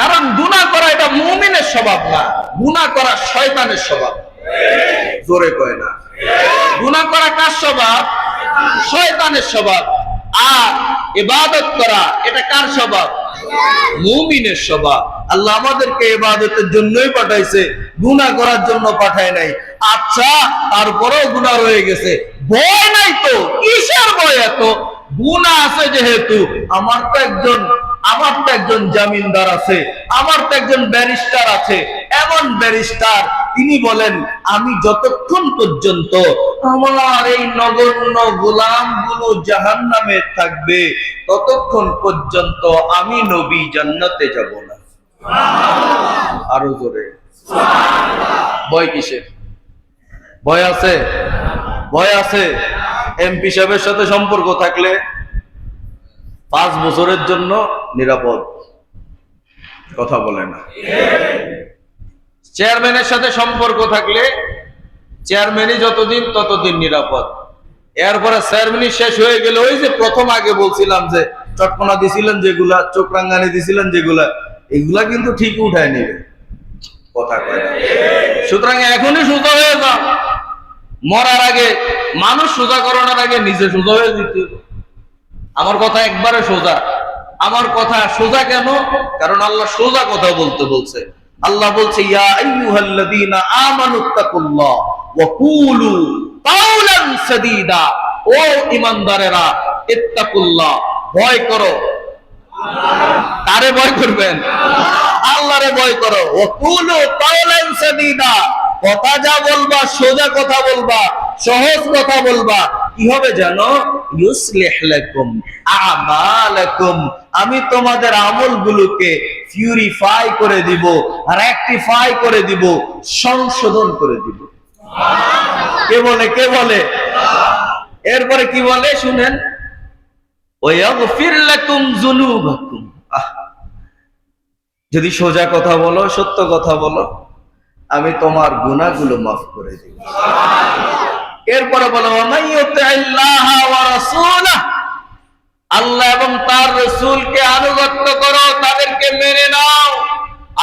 Speaker 1: কারণ গুনাহ করা এটা মুমিনের স্বভাব না, গুনাহ করা শয়তানের স্বভাব। জোরে কয় না? গুনাহ করা কার স্বভাব? শয়তানের স্বভাব। আর ইবাদত করা এটা কার স্বভাব? মুমিনের স্বভাব। আল্লাহ আমাদেরকে ইবাদতের জন্যই পাঠাইছে, গুনাহ করার জন্য পাঠায় নাই। আচ্ছা, তারপরেও গুনাহ রয়ে গেছে, ভয় নাই তো? কিসের ভয় এত? গুনাহ আছে যেহেতু, আমার তো একজন জামিনদার আছে, আমার তো একজন ব্যারিস্টার আছে। এমন ব্যারিস্টার, তিনি বলেন, আমি যতক্ষণ পর্যন্ত আমার এই নগণ্য গোলামগুলো জাহান্নামে থাকবে, ততক্ষণ পর্যন্ত আমি নবী জান্নাতে যাব না। আরো জোরে ভয় কিসের? ভয় আছে? ভয় আছে। এমপি সাহেবের সাথে সম্পর্ক থাকলে 5 বছরের জন্য নিরাপদ। কথা বলে না? চেয়ারম্যানের সাথে সম্পর্ক থাকলে চেয়ারম্যানই যতদিন ততদিন নিরাপদ। এরপরে চেয়ারম্যানই শেষ হয়ে গেলে, ওই যে প্রথম আগে বলছিলাম যে চটকনা দিছিলেন যেগুলা, চোখ রাঙ্গানি দিছিলেন যেগুলা, এগুলা কিন্তু ঠিক উঠায় নেবে। কথা কয় না? সুতরাং এখনই সোজা হয়ে যাও। মরার আগে, মানুষ সোজা করানোর আগে নিজে সোজা হয়ে যেতে হবে। আমার কথা একবারে সোজা। আমার কথা সোজা কেন? কারণ আল্লাহ সোজা কথা বলতে বলছে। আল্লাহ বলছে, ইয়া আইয়ুহাল্লাযীনা আমানুত্তাকুল্লাহ ওয়া কুলু কাওলান সাদীদা, ও ঈমানদারেরা, ইত্তাকুল্লাহ, ভয় করো। কারে ভয় করবেন? আল্লাহরে ভয় করো। ওয়া কুলু কাওলান সাদীদা, কথা যা বলবা সোজা কথা বলবা, সহজ কথা বলবা। কি হবে জানো? ইউসলিহ লাকুম আমালাকুম, আমি তোমাদের আমলগুলোকে পিউরিফাই করে দিব, রেকটিফাই করে দিব, সংশোধন করে দিব। কে বলে? কে বলে? এরপরে কি বলে শুনেন, ওয়াগফির লাকুম যুনুবাকুম। যদি সোজা কথা বলো, সত্য কথা বলো, আমি তোমার গুনাহগুলো মাফ করে দেব। এরপরে বলো ওয়ামাইয়ুতিল্লাহ ওয়া রাসূলাহু, আল্লাহ এবং তার রাসূলকে আনুগত্য করো, তাদেরকে মেনে নাও,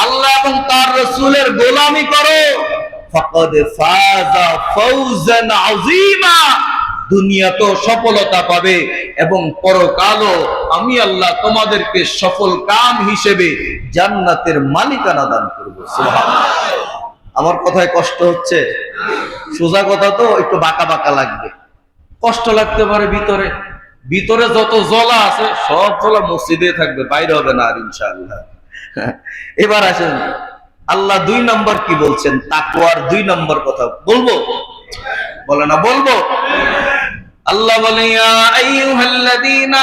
Speaker 1: আল্লাহ এবং তার রাসূলের গোলামি করো, ফাকাদ ফাযা ফাওজান আযীমা, দুনিয়াতেও সফলতা পাবে এবং পরকালও আমি আল্লাহ তোমাদেরকে সফল কাম হিসেবে জান্নাতের মালিকানা দান করব। সুবহানাল্লাহ। আমার কথায় কষ্ট হচ্ছে? সোজা কথা তো একটু বাঁকা বাঁকা লাগবে, কষ্ট লাগতে পারে। ভিতরে ভিতরে যত জ্বলা আছে সব জ্বলা মসজিদে থাকবে, বাইরে হবে না আর ইনশাআল্লাহ। এবার আসেন, আল্লাহ 2 নম্বর কি বলছেন? তাকওয়ার 2 নম্বর কথা বলবো, বলে না বলবো? আল্লাহ বলে ইয়া আইয়ুহাল্লাযীনা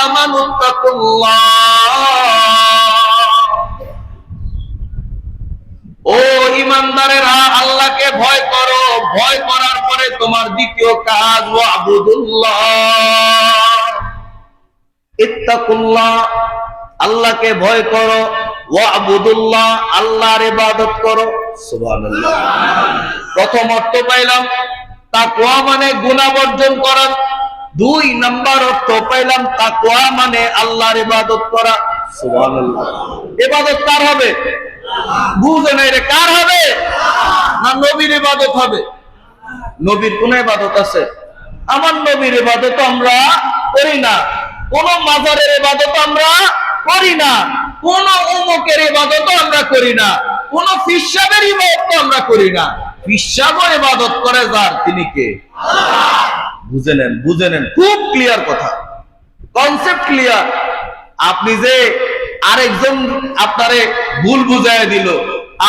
Speaker 1: আমানুত্তাকুল্লাহ, ও ঈমানদারেরা আল্লাহকে ভয় করো। ভয় করার পরে তোমার দ্বিতীয় কাজ ওয়াবুদুল্লাহ, ইত্তাকুল্লাহ, আল্লাহকে ভয় করো, ওয়াবুদুল্লাহ, আল্লাহর ইবাদত করো। সুবহানাল্লাহ। প্রথম অর্থ পাইলাম তাকওয়া মানে গুনাহ বর্জন করা। 2 নাম্বার অর্থ পাইলাম তাকওয়া মানে আল্লাহর ইবাদত করা। সুবহানাল্লাহ। ইবাদত কার হবে? বুঝে নাই রে, কার হবে? না নবীর ইবাদত হবে। নবীর কোন ইবাদত আছে? আমার নবীর ইবাদত আমরা করি না, কোন মাজারের ইবাদত আমরা করি না, কোন অমুকের ইবাদত আমরা করি না, কোন ফিসাবের ইবাদত আমরা করি না। ফিসাবও ইবাদত করে যার, তিনি কে? আল্লাহ। বুঝে নেন, বুঝে নেন, খুব ক্লিয়ার কথা, কনসেপ্ট ক্লিয়ার। আপনি যে আরেকজন আপনারে ভুল বুঝাইয়া দিল,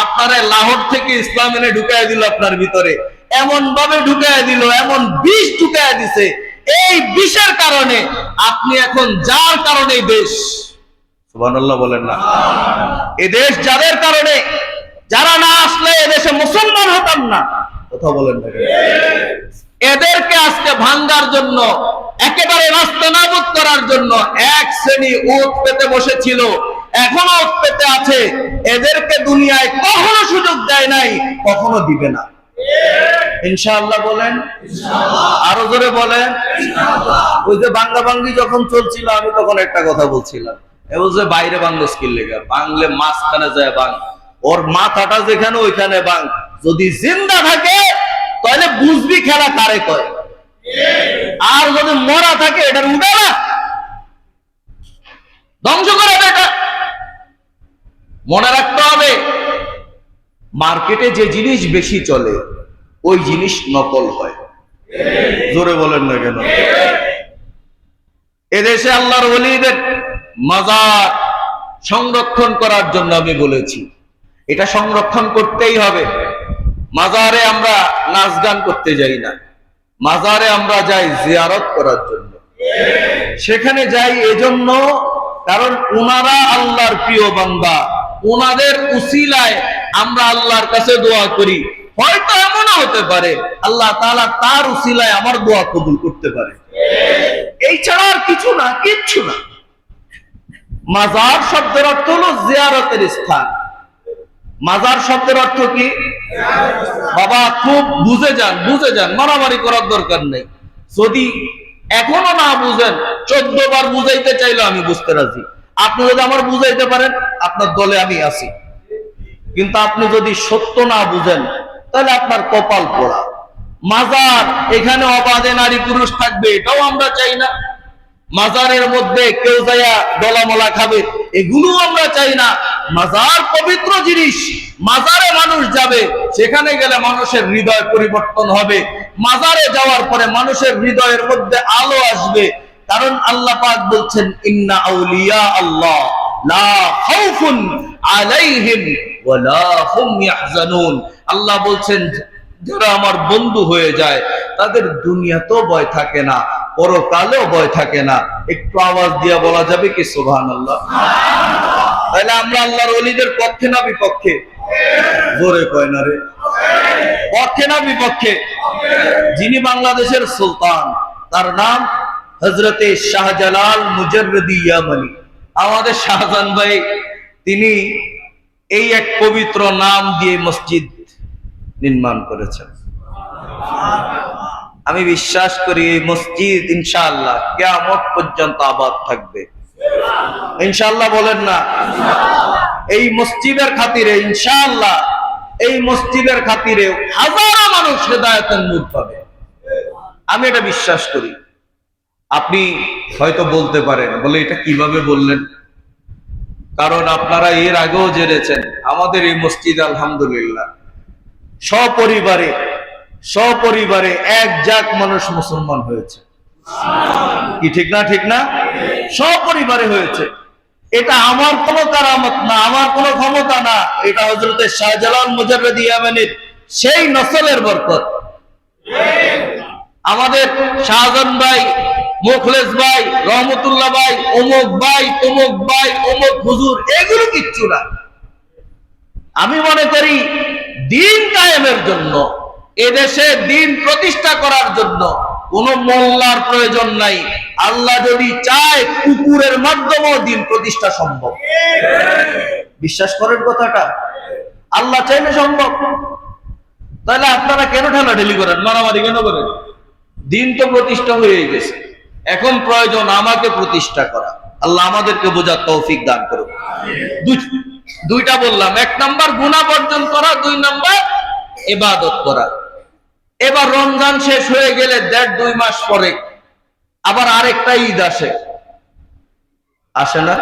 Speaker 1: আপনারে লাহোর থেকে ইসলাম এনে ঢুকাইয়া দিল আপনার ভিতরে, এমন ভাবে ঢুকাইয়া দিল, এমন বিষ ঢুকাইয়া দিছে, এই বিষের কারণে আপনি এখন যার কারণে দেশ, সুবহানাল্লাহ বলেন না, এই দেশ যাদের কারণে, যারা না আসলে এদেশে মুসলমান হতাম না, কথা বলেন না, এদেরকে আজকে ভাঙ্গার জন্য, একেবারে নাস্তানাবুদ করার জন্য এক শ্রেণী উট পেতে বসেছিল, এখনো উট পেতে আছে। এদেরকে দুনিয়ায় কখনো সুযোগ দেয় নাই, কখনো দিবে না। ইনশাআল্লাহ বলেন, আরো জোরে বলেন। ওই যে বাংলা বাঙ্গি যখন চলছিল, আমি তখন একটা কথা বলছিলাম, এবং যে বাইরে বাংলা স্কিল লেগে বাংলে মাঝখানে যায় বাং, ওর মাথাটা যেখানে ওইখানে বাং। যদি জিন্দা থাকে তাহলে বুঝবি খেলা কারে কয়, আর যদি মরা থাকে এটার উঠে না, ধ্বংস করে এটা। মনে রাখতে হবে, মার্কেটে যে জিনিস বেশি চলে ওই জিনিস নকল হয়। জোরে বলেন না কেন? এদেশে আল্লাহর ওলিদের মাজার সংরক্ষণ করার জন্য আমি বলেছি, এটা সংরক্ষণ করতেই হবে। মাজারে আমরা নাচ গান করতে যাই না, মাজারে আমরা যাই জিয়ারত করার জন্য। সেখানে যাই এজন্য, কারণ উনারা আল্লাহর প্রিয় বান্দা, উনাদের উসিলায় আমরা আল্লাহর কাছে দোয়া করি। হয়তো এমনও হতে পারে আল্লাহ তাআলা তার উসিলায় আমার দোয়া কবুল করতে পারে, এই ছাড়া আর কিছু না, কিচ্ছু না। মাজার শব্দের অর্থ হলো জিয়ারতের স্থান। মাজার শব্দের অর্থ কি বাবা? খুব বুঝে যান, বুঝে যান, মারামারি করার দরকার নেই। যদি এখনো না বুঝেন, 14 বার বুঝাইতে চাইলে আমি বুঝতে রাজি। আপনি যদি আমার বুঝাইতে পারেন, আপনার দলে আমি আছি। কিন্তু আপনি যদি সত্য না বুঝেন, তাহলে আপনার কপাল পোড়া। মাজার, এখানে অবাধে নারী পুরুষ থাকবে, এটাও আমরা চাই না। মাজারের মধ্যে কেউ যাইয়া দলামলা খাবে, এগুলো আমরা চাই না। মাজার পবিত্র জিনিস, মাজারে মানুষ যাবে, সেখানে গেলে মানুষের হৃদয় পরিবর্তন হবে। মাজারে যাওয়ার পরে মানুষের হৃদয়ের মধ্যে আলো আসবে, কারণ আল্লাহ পাক বলছেন ইন্না আউলিয়া আল্লাহ লা খাউফুন আলাইহিম ওয়া লা হুম ইয়াহজানুন। আল্লাহ বলছেন যারা আমার বন্ধু হয়ে যায় তাদের দুনিয়াতেও ভয় থাকে না, পরকালেও ভয় থাকে না। একটু আওয়াজ দিয়ে বলা যাবে কি সুবহানাল্লাহ? তাহলে আমরা আল্লাহর ওলিদের পক্ষে না বিপক্ষে? জোরে কয় না রে, পক্ষে না বিপক্ষে? যিনি বাংলাদেশের সুলতান, তার নাম হযরতে শাহজালাল মুজাররদি ইয়ামানি, আমাদের শাহজাহান ভাই, তিনি এই এক পবিত্র নাম দিয়ে মসজিদ নির্মাণ করেছেন। আমি বিশ্বাস করি এই মসজিদ ইনশাআল্লাহ কিয়ামত পর্যন্ত আবাদ থাকবে। ইনশাআল্লাহ বলেন না? এই মসজিদের খাতিরে ইনশাআল্লাহ, এই মসজিদের খাতিরে হাজারো মানুষ হেদায়েতের নূর পাবে, আমি এটা বিশ্বাস করি। আপনি হয়তো বলতে পারেন, বলে এটা কিভাবে বললেন? কারণ আপনারা এর আগেও জেনেছেন আমাদের এই মসজিদ আলহামদুলিল্লাহ সপরিবারে এক জাক মানুষ মুসলমান হয়েছে। কি ঠিক না? ঠিক না? সপরিবারে হয়েছে। এটা আমার কোনো কারামত না, আমার কোনো ক্ষমতা না, এটা হযরতে শাহজালাল মুজাররদি ইয়ামানির সেই নসলের বরকত। আমাদের শাহজাহান ভাই, মুখলেস ভাই, রহমতুল্লাহ ভাই, অমুক ভাই, তমুক ভাই, অমুক হুজুর, এগুলো কিচ্ছু না। আমি মনে করি দ্বীন কায়েমের জন্য, এদেশে দ্বীন প্রতিষ্ঠা করার জন্য কোন মোল্লার প্রয়োজন নাই। আল্লাহ যদি চায় কুকুরের মাধ্যমেও দ্বীন প্রতিষ্ঠা সম্ভব। বিশ্বাস করেন কথাটা? আল্লাহ চাইলে সম্ভব। তাহলে আপনারা কেন ঠেলাঠেলি করেন, মারামারি কেন করেন? দ্বীন তো প্রতিষ্ঠা হয়ে গেছে, এখন প্রয়োজন আমাকে প্রতিষ্ঠা করা। আল্লাহ আমাদেরকে বোঝার তৌফিক দান করুন। দুইটা বললাম, এক নাম্বার গুনাহ বর্জন করা, দুই নাম্বার ইবাদত করা। এবার রমজান শেষ হয়ে গেলে 1.5-2 মাস পরে আবার আরেকটা ঈদ আসে না?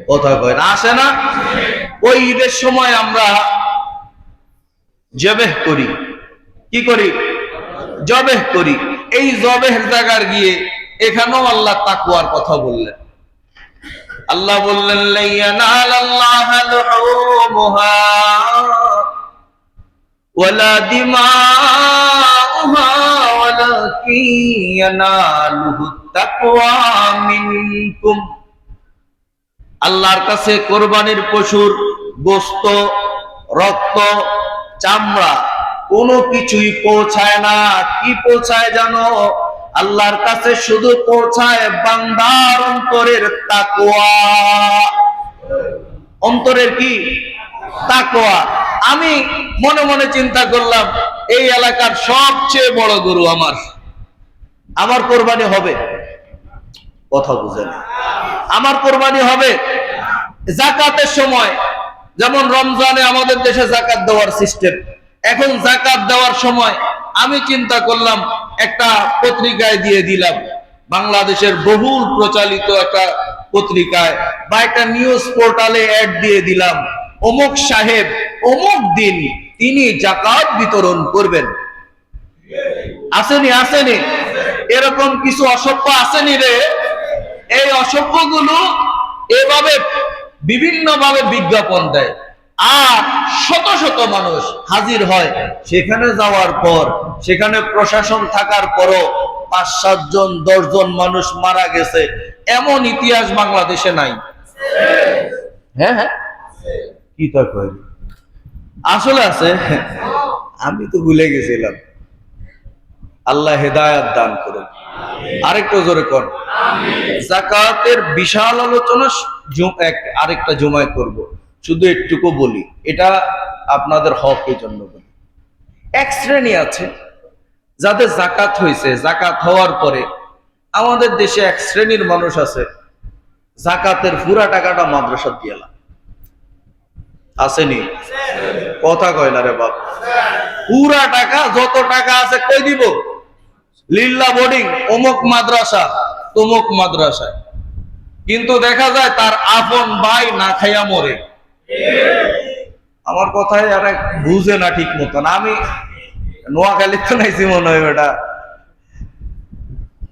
Speaker 1: কথা কয় না, আসে না? ওই ঈদের সময় আমরা জবেহ করি। কি করি? জবেহ করি। এই জবেহের জায়গার গিয়ে এখানেও আল্লাহ তাকওয়ার কথা বললেন। আল্লাহ বললেন, লাইয়ানালাল্লাহা লুহুমুহা ওয়ালা দিমাউহা ওয়ালাকিন ইয়ানালুহুত তাকওয়া মিনকুম। আল্লাহর কাছে কোরবানির পশুর গোশত, রক্ত, চামড়া কোনো কিছুই পৌঁছায় না। কি পৌঁছায় জানো? আল্লাহর কাছে শুধু পৌঁছায় বান্দার অন্তরের তাকওয়া। অন্তরের কি? তাকওয়া। আমি মনে মনে চিন্তা করলাম, এই এলাকার সবচেয়ে বড় গরু আমার কোরবানি হবে। কথা বুঝেন? আমার কোরবানি হবে যাকাতের সময়। যেমন রমজানে আমাদের দেশে যাকাত দেওয়ার সিস্টেম, এখন যাকাত দেওয়ার সময় আমি চিন্তা করলাম একটা পত্রিকায় দিয়ে দিলাম, বাংলাদেশের বহুল প্রচালিত একটা পত্রিকায় বা একটা নিউজ পোর্টালে অ্যাড দিয়ে দিলাম, অমুক সাহেব অমুক দিন তিনি যাকাত বিতরণ করবেন। আসেনি? এরকম কিছু অসভ্য আসেনি রে? এই অসভ্যগুলো এভাবে বিভিন্ন ভাবে বিজ্ঞাপন দেয়, আর শত শত মানুষ হাজির হয়। সেখানে যাওয়ার পর, সেখানে প্রশাসন থাকার পরও 5-7 জন 10 জন মানুষ মারা গেছে, এমন ইতিহাস বাংলাদেশে নাই। হ্যাঁ, কি তা কই? আসলে আছে, আমি তো ভুলে গেছিলাম। আল্লাহ হেদায়েত দান করুন। আরেকটু জোরে কর। যাকাতের বিশাল আলোচনা আরেকটা জুমায় করব, শুধু একটুকু বলি, এটা আপনাদের হকের জন্য বলি। এক শ্রেণী আছে যাদের যাকাত হয়েছে, যাকাত হওয়ার পরে আমাদের দেশে এক শ্রেণীর মানুষ আছে, যাকাতের পুরা টাকাটা মাদ্রাসা দিয়েলা। আসেনি? কথা কয় না রে বাপ। পুরা টাকা, যত টাকা আছে কই দিব? লিল্লা বোর্ডিং, অমুক মাদ্রাসা, তমুক মাদ্রাসায়। কিন্তু দেখা যায় তার আপন ভাই না খাইয়া মরে। আমার কথায় আর বুঝে না ঠিক মতন। আমি নোয়াখালী তো নাইছি মনে হয়, বেটা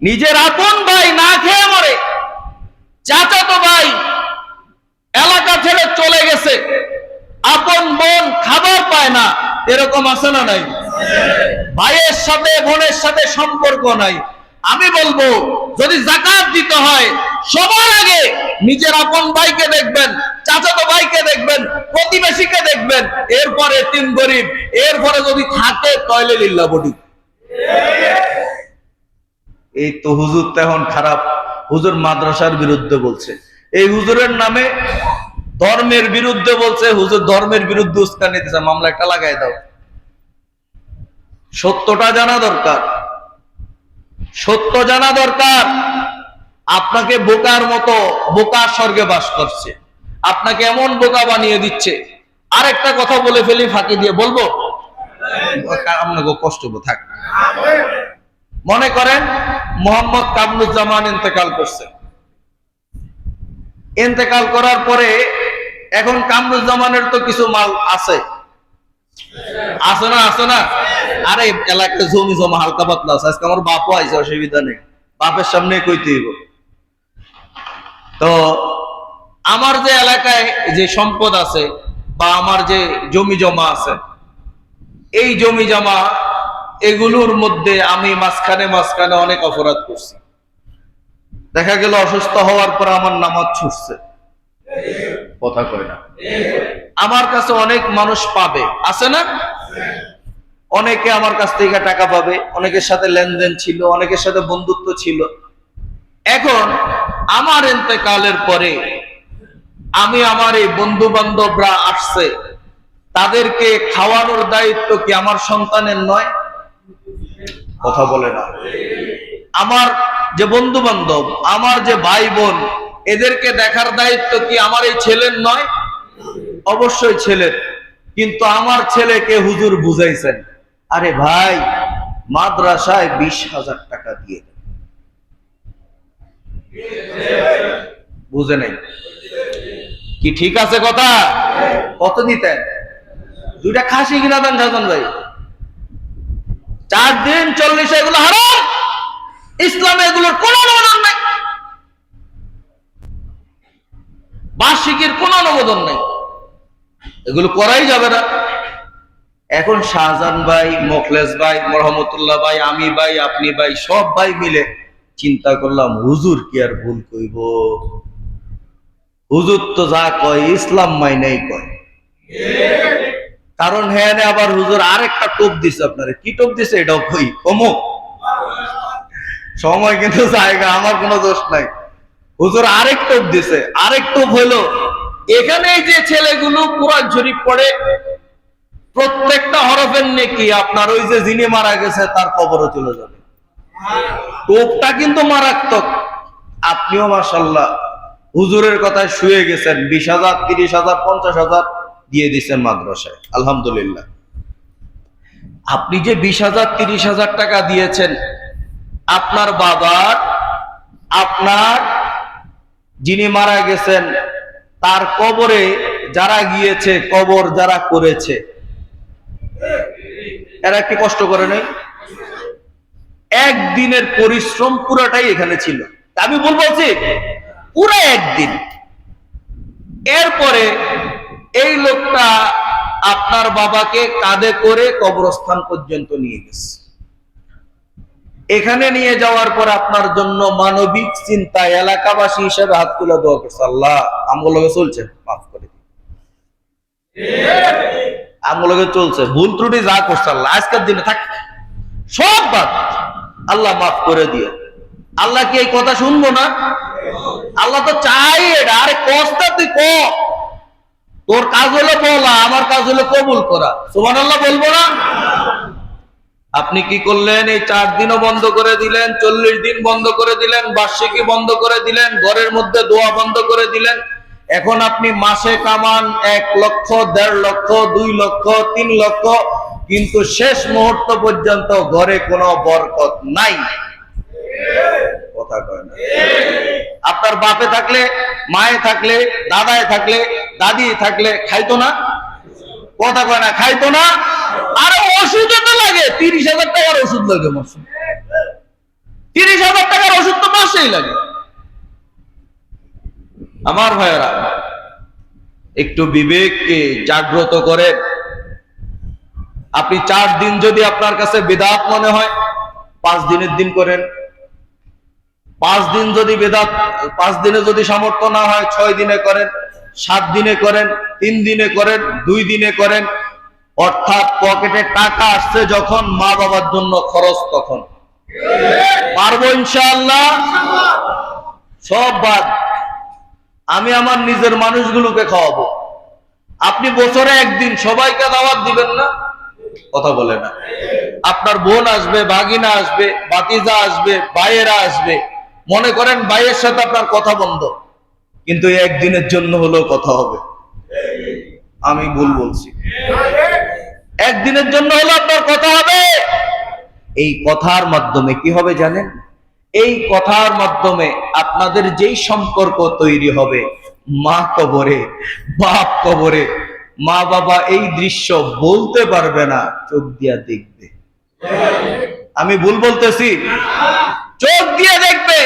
Speaker 1: নিজের আপন ভাই না খেয়ে মরে, চাচাতো ভাই এলাকা ছেড়ে চলে গেছে, আপন বোন খাবার পায় না, এরকম আছে না নাই? ভাইয়ের সাথে বোনের সাথে সম্পর্ক নাই। আমি বলবো, যদি যাকাত দিতে হয় সবার আগে নিজের আপন ভাইকে দেখবেন, চাচাতো ভাইকে দেখবেন, প্রতিবেশীকে দেখবেন, এরপরে এতিম গরিব, এরপরে যদি থাকে তাহলে লিল্লাহ বডি। এই তো হুজুর তো এখন খারাপ, হুজুর মাদ্রাসার বিরুদ্ধে বলছে, এই হুজুরের নামে ধর্মের বিরুদ্ধে বলছে, হুজুর ধর্মের বিরুদ্ধে উস্কানি দিচ্ছে, মামলা একটা লাগাই দাও। সত্যটা জানা দরকার, সত্য জানা দরকার। আপনাকে বোকার মতো, বোকা স্বর্গে বাস করছে, আপনাকে এমন বোকা বানিয়ে দিচ্ছে। আরেকটা কথা বলে ফেলি ফাঁকি দিয়ে, বলবো? আপনাকে কষ্ট থাক। মনে করেন মোহাম্মদ কামরুজ্জামান ইন্তেকাল করছে, ইন্তেকাল করার পরে এখন কামরুজ্জামানের তো কিছু মাল আছে, আছে না? আছে না? আরে এলাকায় জমি জমা হালকা পাতলা আছে, আজকে আমার বাপও আইছে, অসুবিধা নেই, বাপের সামনে কইতে হইব। তো আমার যে এলাকায় যে সম্পদ আছে বা আমার যে জমি জমা আছে, এই জমি জমা এগুলোর মধ্যে আমি মাঝখানে মাঝখানে অনেক অপরাধ করছি। দেখা গেল অসুস্থ হওয়ার পর আমার নামাজ ছুটছে, কথা কয় না। আমার কাছে অনেক মানুষ পাবে, আছে না? অনেকে আমার কাছ থেকে টাকা পাবে, অনেকের সাথে লেনদেন ছিল, অনেকের সাথে বন্ধুত্ব ছিল। এখন আমার ইন্তেকালের পরে আমি, আমার এই বন্ধু বান্ধবরা আসছে, তাদেরকে খাওয়ানোর দায়িত্ব কি আমার সন্তানের নয়? কথা বলে না। আমার যে বন্ধু বান্ধব, আমার যে ভাই বোন, এদেরকে দেখার দায়িত্ব কি আমার এই ছেলের নয়? অবশ্যই ছেলের। কিন্তু আমার ছেলেকে হুজুর বুঝাইছেন, আরে ভাই মাদ্রাসায় 20,000 টাকা দিয়ে দেন। বুঝে নাই কি? ঠিক আছে কথা? কত দিতেন? 2টা খাসি কিনা দেন শাহজান ভাই। 4 দিন 40, এগুলো হারাম। ইসলামে এগুলোর কোনো অনুমোদন নাই, বার্ষিকীর কোনো অনুমোদন নাই, এগুলো করাই যাবে না। এখন শাহজান ভাই, মোখলেস ভাই, রহমতুল্লাহ ভাই, আমি ভাই, আপনি ভাই, সব ভাই মিলে চিন্তা করলাম, হুজুর কি আর ভুল কইব? হুজুর তো যা কয় ইসলাম মাইনাই কয়। কারণ হ্যাঁ, আবার হুজুর আরেকটা টোপ দিছে। আপনারে কি টোপ দিছে এটাও কই, অমুক সময় কিন্তু জায়গা, আমার কোনো দোষ নাই। হুজুর আরেক টোপ দিছে। আরেক টোপ হলো, এখানে যে ছেলেগুলো কুরআন শরীফ পড়ে, প্রত্যেকটা হরফের নেকি আপনার ওই যে যিনি মারা গেছে তার কবরে চলে যাবে। টোপটা কিন্তু মারাত্মক। আপনিও মাশাআল্লাহ হুজুরের কথায় শুয়ে গেছেন, 20,000, 30,000, 50,000 দিয়ে দিচ্ছেন মাদ্রাসায়, আলহামদুলিল্লাহ। আপনি যে 20,000, 30,000 টাকা দিয়েছেন, আপনার বাবার, আপনার যিনি মারা গেছেন তার কবরে যারা গিয়েছে, কবর যারা করেছে, এরা কি কষ্ট করে নাই? একদিনের পরিশ্রম পুরাটাই এখানে ছিল। আমি বলবো যে পুরো একদিন। এরপরে এই লোকটা আপনার বাবাকে কাঁধে করে কবরস্থান পর্যন্ত নিয়ে গেছে। এখানে নিয়ে যাওয়ার পর আপনার জন্য মানবিক চিন্তায় এলাকাবাসী হিসেবে হাত তুলে দোয়া করছে, আল্লাহ আমগুলোকে চলছে, মাফ করে দিন। আমগুলোকে চলছে, ভুল ত্রুটি যা করছে আল্লাহ আজকের দিনে থাক সব বাদ, আল্লাহ মাফ করে দিয়ে। আল্লাহ কি এই কথা শুনবো না? আল্লাহ তো চাই এটা। আরে কষ্টা তুই ক, তোর কাজ হলো বলা, আমার কাজ হলো কবুল করা। সুবহানাল্লাহ বলবো না? আপনি কি করলেন? এই 4 দিনও বন্ধ করে দিলেন, 40 দিন বন্ধ করে দিলেন, বার্ষিকী বন্ধ করে দিলেন, ঘরের মধ্যে দোয়া বন্ধ করে দিলেন। এখন আপনি মাসে কামান 1 লক্ষ, 1.5 লক্ষ, 2 লক্ষ, 3 লক্ষ, কিন্তু শেষ মুহূর্ত পর্যন্ত ঘরে কোনো বরকত নাই। কথা কয় না? আপনার বাপে থাকলে, মায়ে থাকলে, দাদায় থাকলে, দাদি থাকলে খাইতো না? কথা কয় না? খাইতো না? আরে ওষুধে তো লাগে, 30,000 টাকার ওষুধ লাগে মাসে। 30,000 টাকার ওষুধ তো মাসেই লাগে। আমার ভাইয়েরা, একটু বিবেককে জাগ্রত করে। আপনি 4 দিন যদি আপনার কাছে বিদআত মনে হয়, 5 দিনের দিন করেন। 5 দিন যদি বিদআত, 5 দিনে যদি সামর্থ্য না হয়, 6 দিনে করেন, 7 দিনে করেন, 3 দিনে করেন, 2 দিনে করেন। অর্থাৎ পকেটে টাকা আসছে যখন, মা বাবার জন্য খরচ তখন। পারবো ইনশাআল্লাহ? সব বাদ, আমি আমার নিজের মানুষগুলোকে খাওয়াবো। আপনি বছরে একদিন সবাইকে দাওয়াত দিবেন না? কথা বলে না। আপনার বোন আসবে, ভাগিনা আসবে, ভাতিজা আসবে, ভাইয়েরা আসবে, মনে করেন ভাইয়ের সাথে আপনার কথা বন্ধ, কিন্তু একদিনের জন্য হলেও কথা হবে। আমি ভুল বলছি? একদিনের জন্য হলো আপনার কথা হবে। এই কথার মাধ্যমে কি হবে জানেন? এই কথার মাধ্যমে আপনাদের যেই সম্পর্ক তৈরি হবে, মা কবরে, বাপ কবরে, মা বাবা এই দৃশ্য বলতে পারবে না, চোখ দিয়া দেখবে। আমি ভুল বলতেছি? চোখ দিয়ে দেখবে।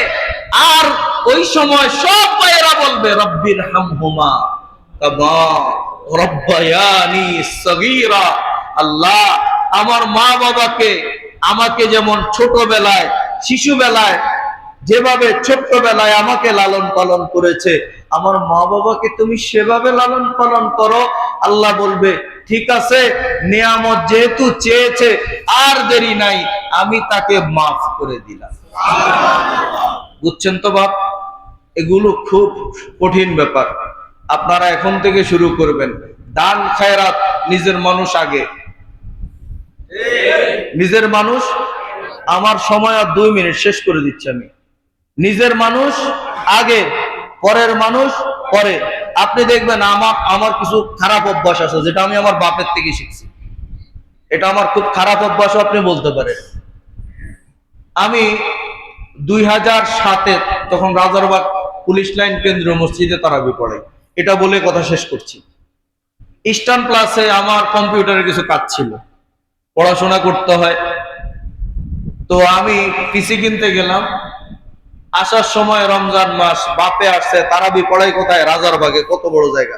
Speaker 1: আর ওই সময় সব ভাইয়েরা বলবে, রব্বির হামহুমা কামা রব্বায়ানি সগীরা। আল্লাহ, আমার মা বাবাকে আমাকে যেমন ছোটবেলায়, শিশুবেলায় যেভাবে ছোট্টবেলায় আমাকে লালন পালন করেছে, আমার মা বাবাকে তুমি সেভাবে লালন পালন করো। আল্লাহ বলবে, ঠিক আছে, নিয়ামত যেহেতু চেয়েছে, আর দেরি নাই, আমি তাকে মাফ করে দিলাম। বুঝছেন তো বাপ? এগুলো খুব কঠিন ব্যাপার। আপনারা এখন থেকে শুরু করবেন। দান খায়রাত, নিজের মানুষ আগে। নিজের মানুষ, আমার সময় আর 2 মিনিট, শেষ করে দিচ্ছি আমি। নিজের মানুষ আগে, পরের মানুষ পরে। আপনি দেখবেন আমার কিছু খারাপ অভ্যাস আছে, যেটা আমি আমার বাপের থেকে শিখছি। এটা আমার খুব খারাপ অভ্যাস আপনি বলতে পারেন। আমি 2007-এ তখন রাজারবাগ পুলিশ লাইন কেন্দ্রীয় মসজিদে তারাবি পড়াই। এটা বলে কথা শেষ করছি। ইস্টার্ন ক্লাসে আমার কম্পিউটারের কিছু কাজ ছিল, পড়াশোনা করতে হয়। তো আমি পিসি কিনতে গেলাম। আসার সময় রমজান মাস, বাপে আসছে, তারাবি পড়াই কোথায়? রাজারবাগে, কত বড় জায়গা।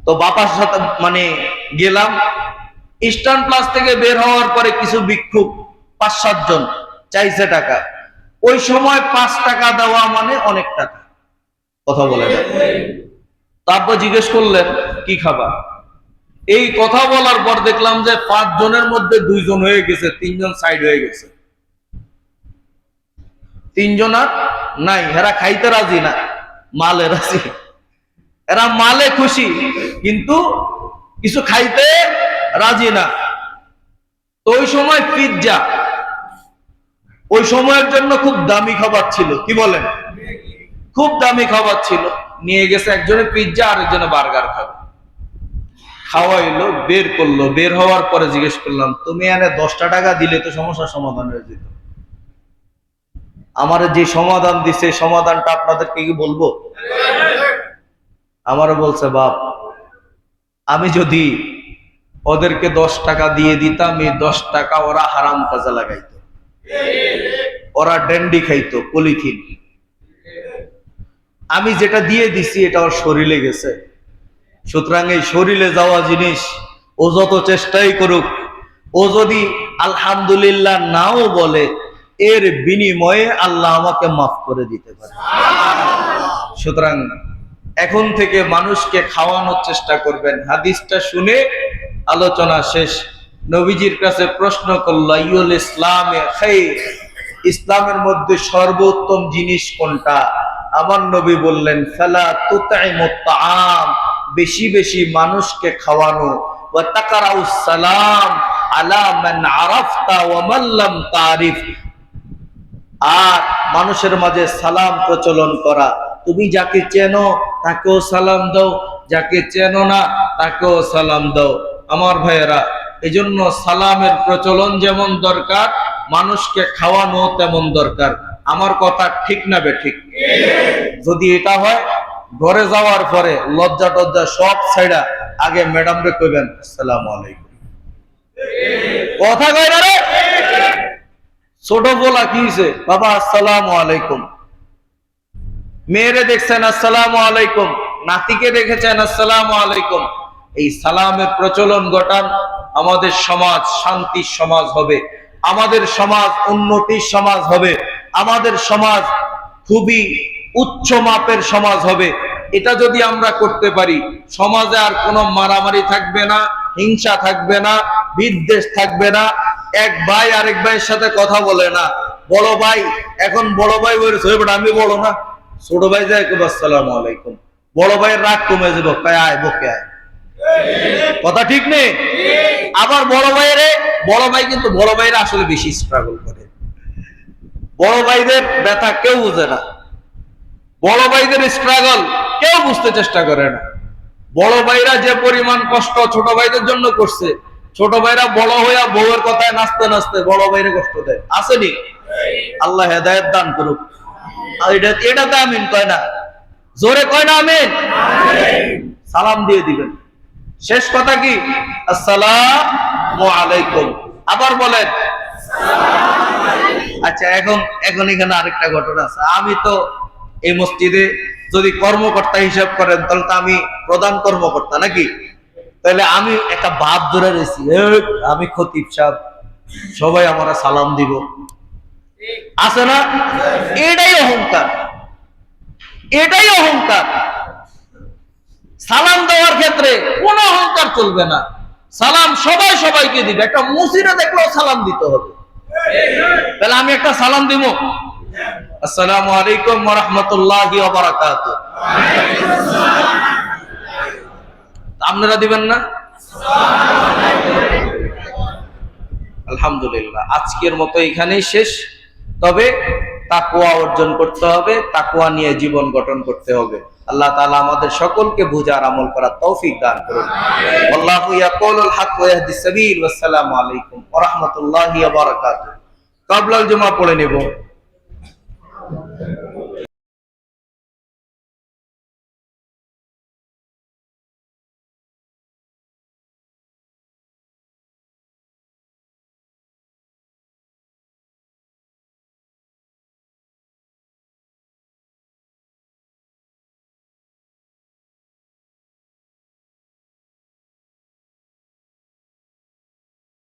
Speaker 1: তো বাপার সাথে গেলাম। ইস্টার্ন ক্লাস থেকে বের হওয়ার পরে কিছু ভিক্ষুক 5-7 জন চাইছে টাকা। ওই সময় 5 টাকা দেওয়া মানে অনেক টাকা। কথা বলে না। তারপর জিজ্ঞেস করলেন, কি খাবা? এই কথা বলার পর দেখলাম যে 5 জনের মধ্যে 2 জন হয়ে গেছে, 3 জন সাইড হয়ে গেছে। 3 জন আর নাই। এরা খাইতে রাজি না, মালে রাজি। এরা মালে খুশি, কিন্তু কিছু খাইতে রাজি না। তো ওই সময় পিৎজা ওই সময়ের জন্য খুব দামি খাবার ছিল। কি বলেন? খুব দামি খাবার ছিল। নিয়ে গেছে, একজনে পিৎজা, আরেকজনে বার্গার খাবে। খাওয়াইলো, বের করলো। বের হওয়ার পরে জিজ্ঞেস করলাম, তুমি এনে 10টা টাকা দিলে তো সমস্যার সমাধান হয়ে যেত। আমার যে সমাধান দিছে, সমাধানটা আপনাদেরকে কি বলবো? আমারও বলছে, বাপ, আমি যদি ওদেরকে 10 টাকা দিয়ে দিতাম, এই 10 টাকা ওরা হারাম কাজে লাগাইতো, ওরা ড্যান্ডি খাইতো, পলিথিন। আমি যেটা দিয়ে দিছি এটা ওর শরীরে গেছে। সুতরাং এই শরীরে যাওয়া জিনিস ও যত চেষ্টাই করুক, ও যদি আলহামদুলিল্লাহ নাও বলে, এর বিনিময়ে আল্লাহ আমাকে মাফ করে দিতে পারে। সুতরাং এখন থেকে মানুষকে খাওয়ানোর চেষ্টা করবেন। হাদিসটা শুনে আলোচনা শেষ। নবীজির কাছে প্রশ্ন করল, আইয়ুল ইসলামে খায়র, ইসলামের মধ্যে সর্বোত্তম জিনিস কোনটা? আমার নবী বললেন, ফালা তুতাইমুত তাআম, বেশি বেশি মানুষকে খাওয়ানো, ওয়া তাকরাউস সালাম আলা মান আরাফতা ওয়া মান লাম তারিফ, আর মানুষের মাঝে সালাম প্রচলন করা। তুমি যাকে চেনো তাকেও সালাম দাও, যাকে চেনো না তাকেও সালাম দাও। আমার ভাইয়েরা, এজন্য সালামের প্রচলন যেমন দরকার, মানুষকে খাওয়ানো তেমন দরকার। আমার কথা ঠিক না বেঠিক? যদি এটা হয়, ঘরে যাওয়ার পরে লজ্জা টজ্জা সব ছাইড়া আগে ম্যাডাম রে কইবেন, আসসালামু আলাইকুম। কথা কয় না রে? ছোট বলা কি হইছে? বাবা আসসালামু আলাইকুম। মেয়েরে দেখছেন আসসালামু আলাইকুম, নাতিকে দেখেছেন আসসালামু আলাইকুম। এই সালামের প্রচলন ঘটান, আমাদের সমাজ শান্তির সমাজ হবে, আমাদের সমাজ উন্নতির সমাজ হবে, আমাদের সমাজ খুবই উচ্চ মাপের সমাজ হবে। এটা যদি আমরা করতে পারি, সমাজে আর কোনো মারামারি থাকবে না, হিংসা থাকবে না, বিদ্বেষ থাকবে না। এক ভাই আরেক ভাইয়ের সাথে কথা বলে না, বড় ভাই এখন বড় ভাই বলেছে আমি বড় না, ছোট ভাই যায় আসসালামু আলাইকুম, বড় ভাইয়ের রাগ কমে যাবো, আয় বকে আয়, কথা ঠিক নেই? আবার বড় ভাই কিন্তু বড় ভাইরা আসলে বেশি স্ট্রাগল করে, বড় ভাইদের ব্যথা কেউ বুঝে না, বড় ভাইদের স্ট্রাগল কেউ বুঝতে চেষ্টা করে না। বড় ভাইরা যে পরিমাণ কষ্ট ছোট ভাইদের জন্য করছে, ছোট ভাইরা বড় হইয়া বউয়ের কথায় নাচতে নাচতে বড় ভাইরে কষ্ট দেয়, আসেনি? আল্লাহ হেদায়েত দান করুক। এটাতে আমিন কয় না, জোরে কয় না আমিন। সালাম দিয়ে দিবেন, শেষ কথা কি আসসালামু আলাইকুম, আবার বলেন। আচ্ছা এখন এখানে আরেকটা ঘটনা আছে। আমি তো এই মসজিদে যদি কর্মকর্তা হিসাব করেন তাহলে তো আমি প্রধান কর্মকর্তা নাকি? তাহলে আমি একটা ভাব ধরে রয়েছি, আমি খতিব সাহেব, সবাই আমরা সালাম দিব, আছে না? এটাই অহংকার, এটাই অহংকার। সালাম দেওয়ার ক্ষেত্রে কোনো অহংকার চলবে না, সালাম সবাই সবাইকে দিবে, একটা মসজিদে দেখলেও সালাম দিতে হবে। তাহলে আমি একটা সালাম দিব, আসসালামু আলাইকুম ওয়া রাহমাতুল্লাহি ওয়া বারাকাতুহু, আপনারা দিবেন না? আলহামদুলিল্লাহ, আজকের মতো এখানেই শেষ। তবে তাকওয়া অর্জন করতে হবে, তাকওয়া নিয়ে জীবন গঠন করতে হবে। আল্লাহ তাআলা আমাদের সকলকে বুঝার আমল করার তৌফিক দান করুন। আল্লাহু ইয়াকুলুল হক ওয়া ইয়াহদিস সাবিল। আসসালামু আলাইকুম ওয়া রাহমাতুল্লাহি ওয়া বারাকাতুহু। কাবলাল জুমা পড়ে নেব।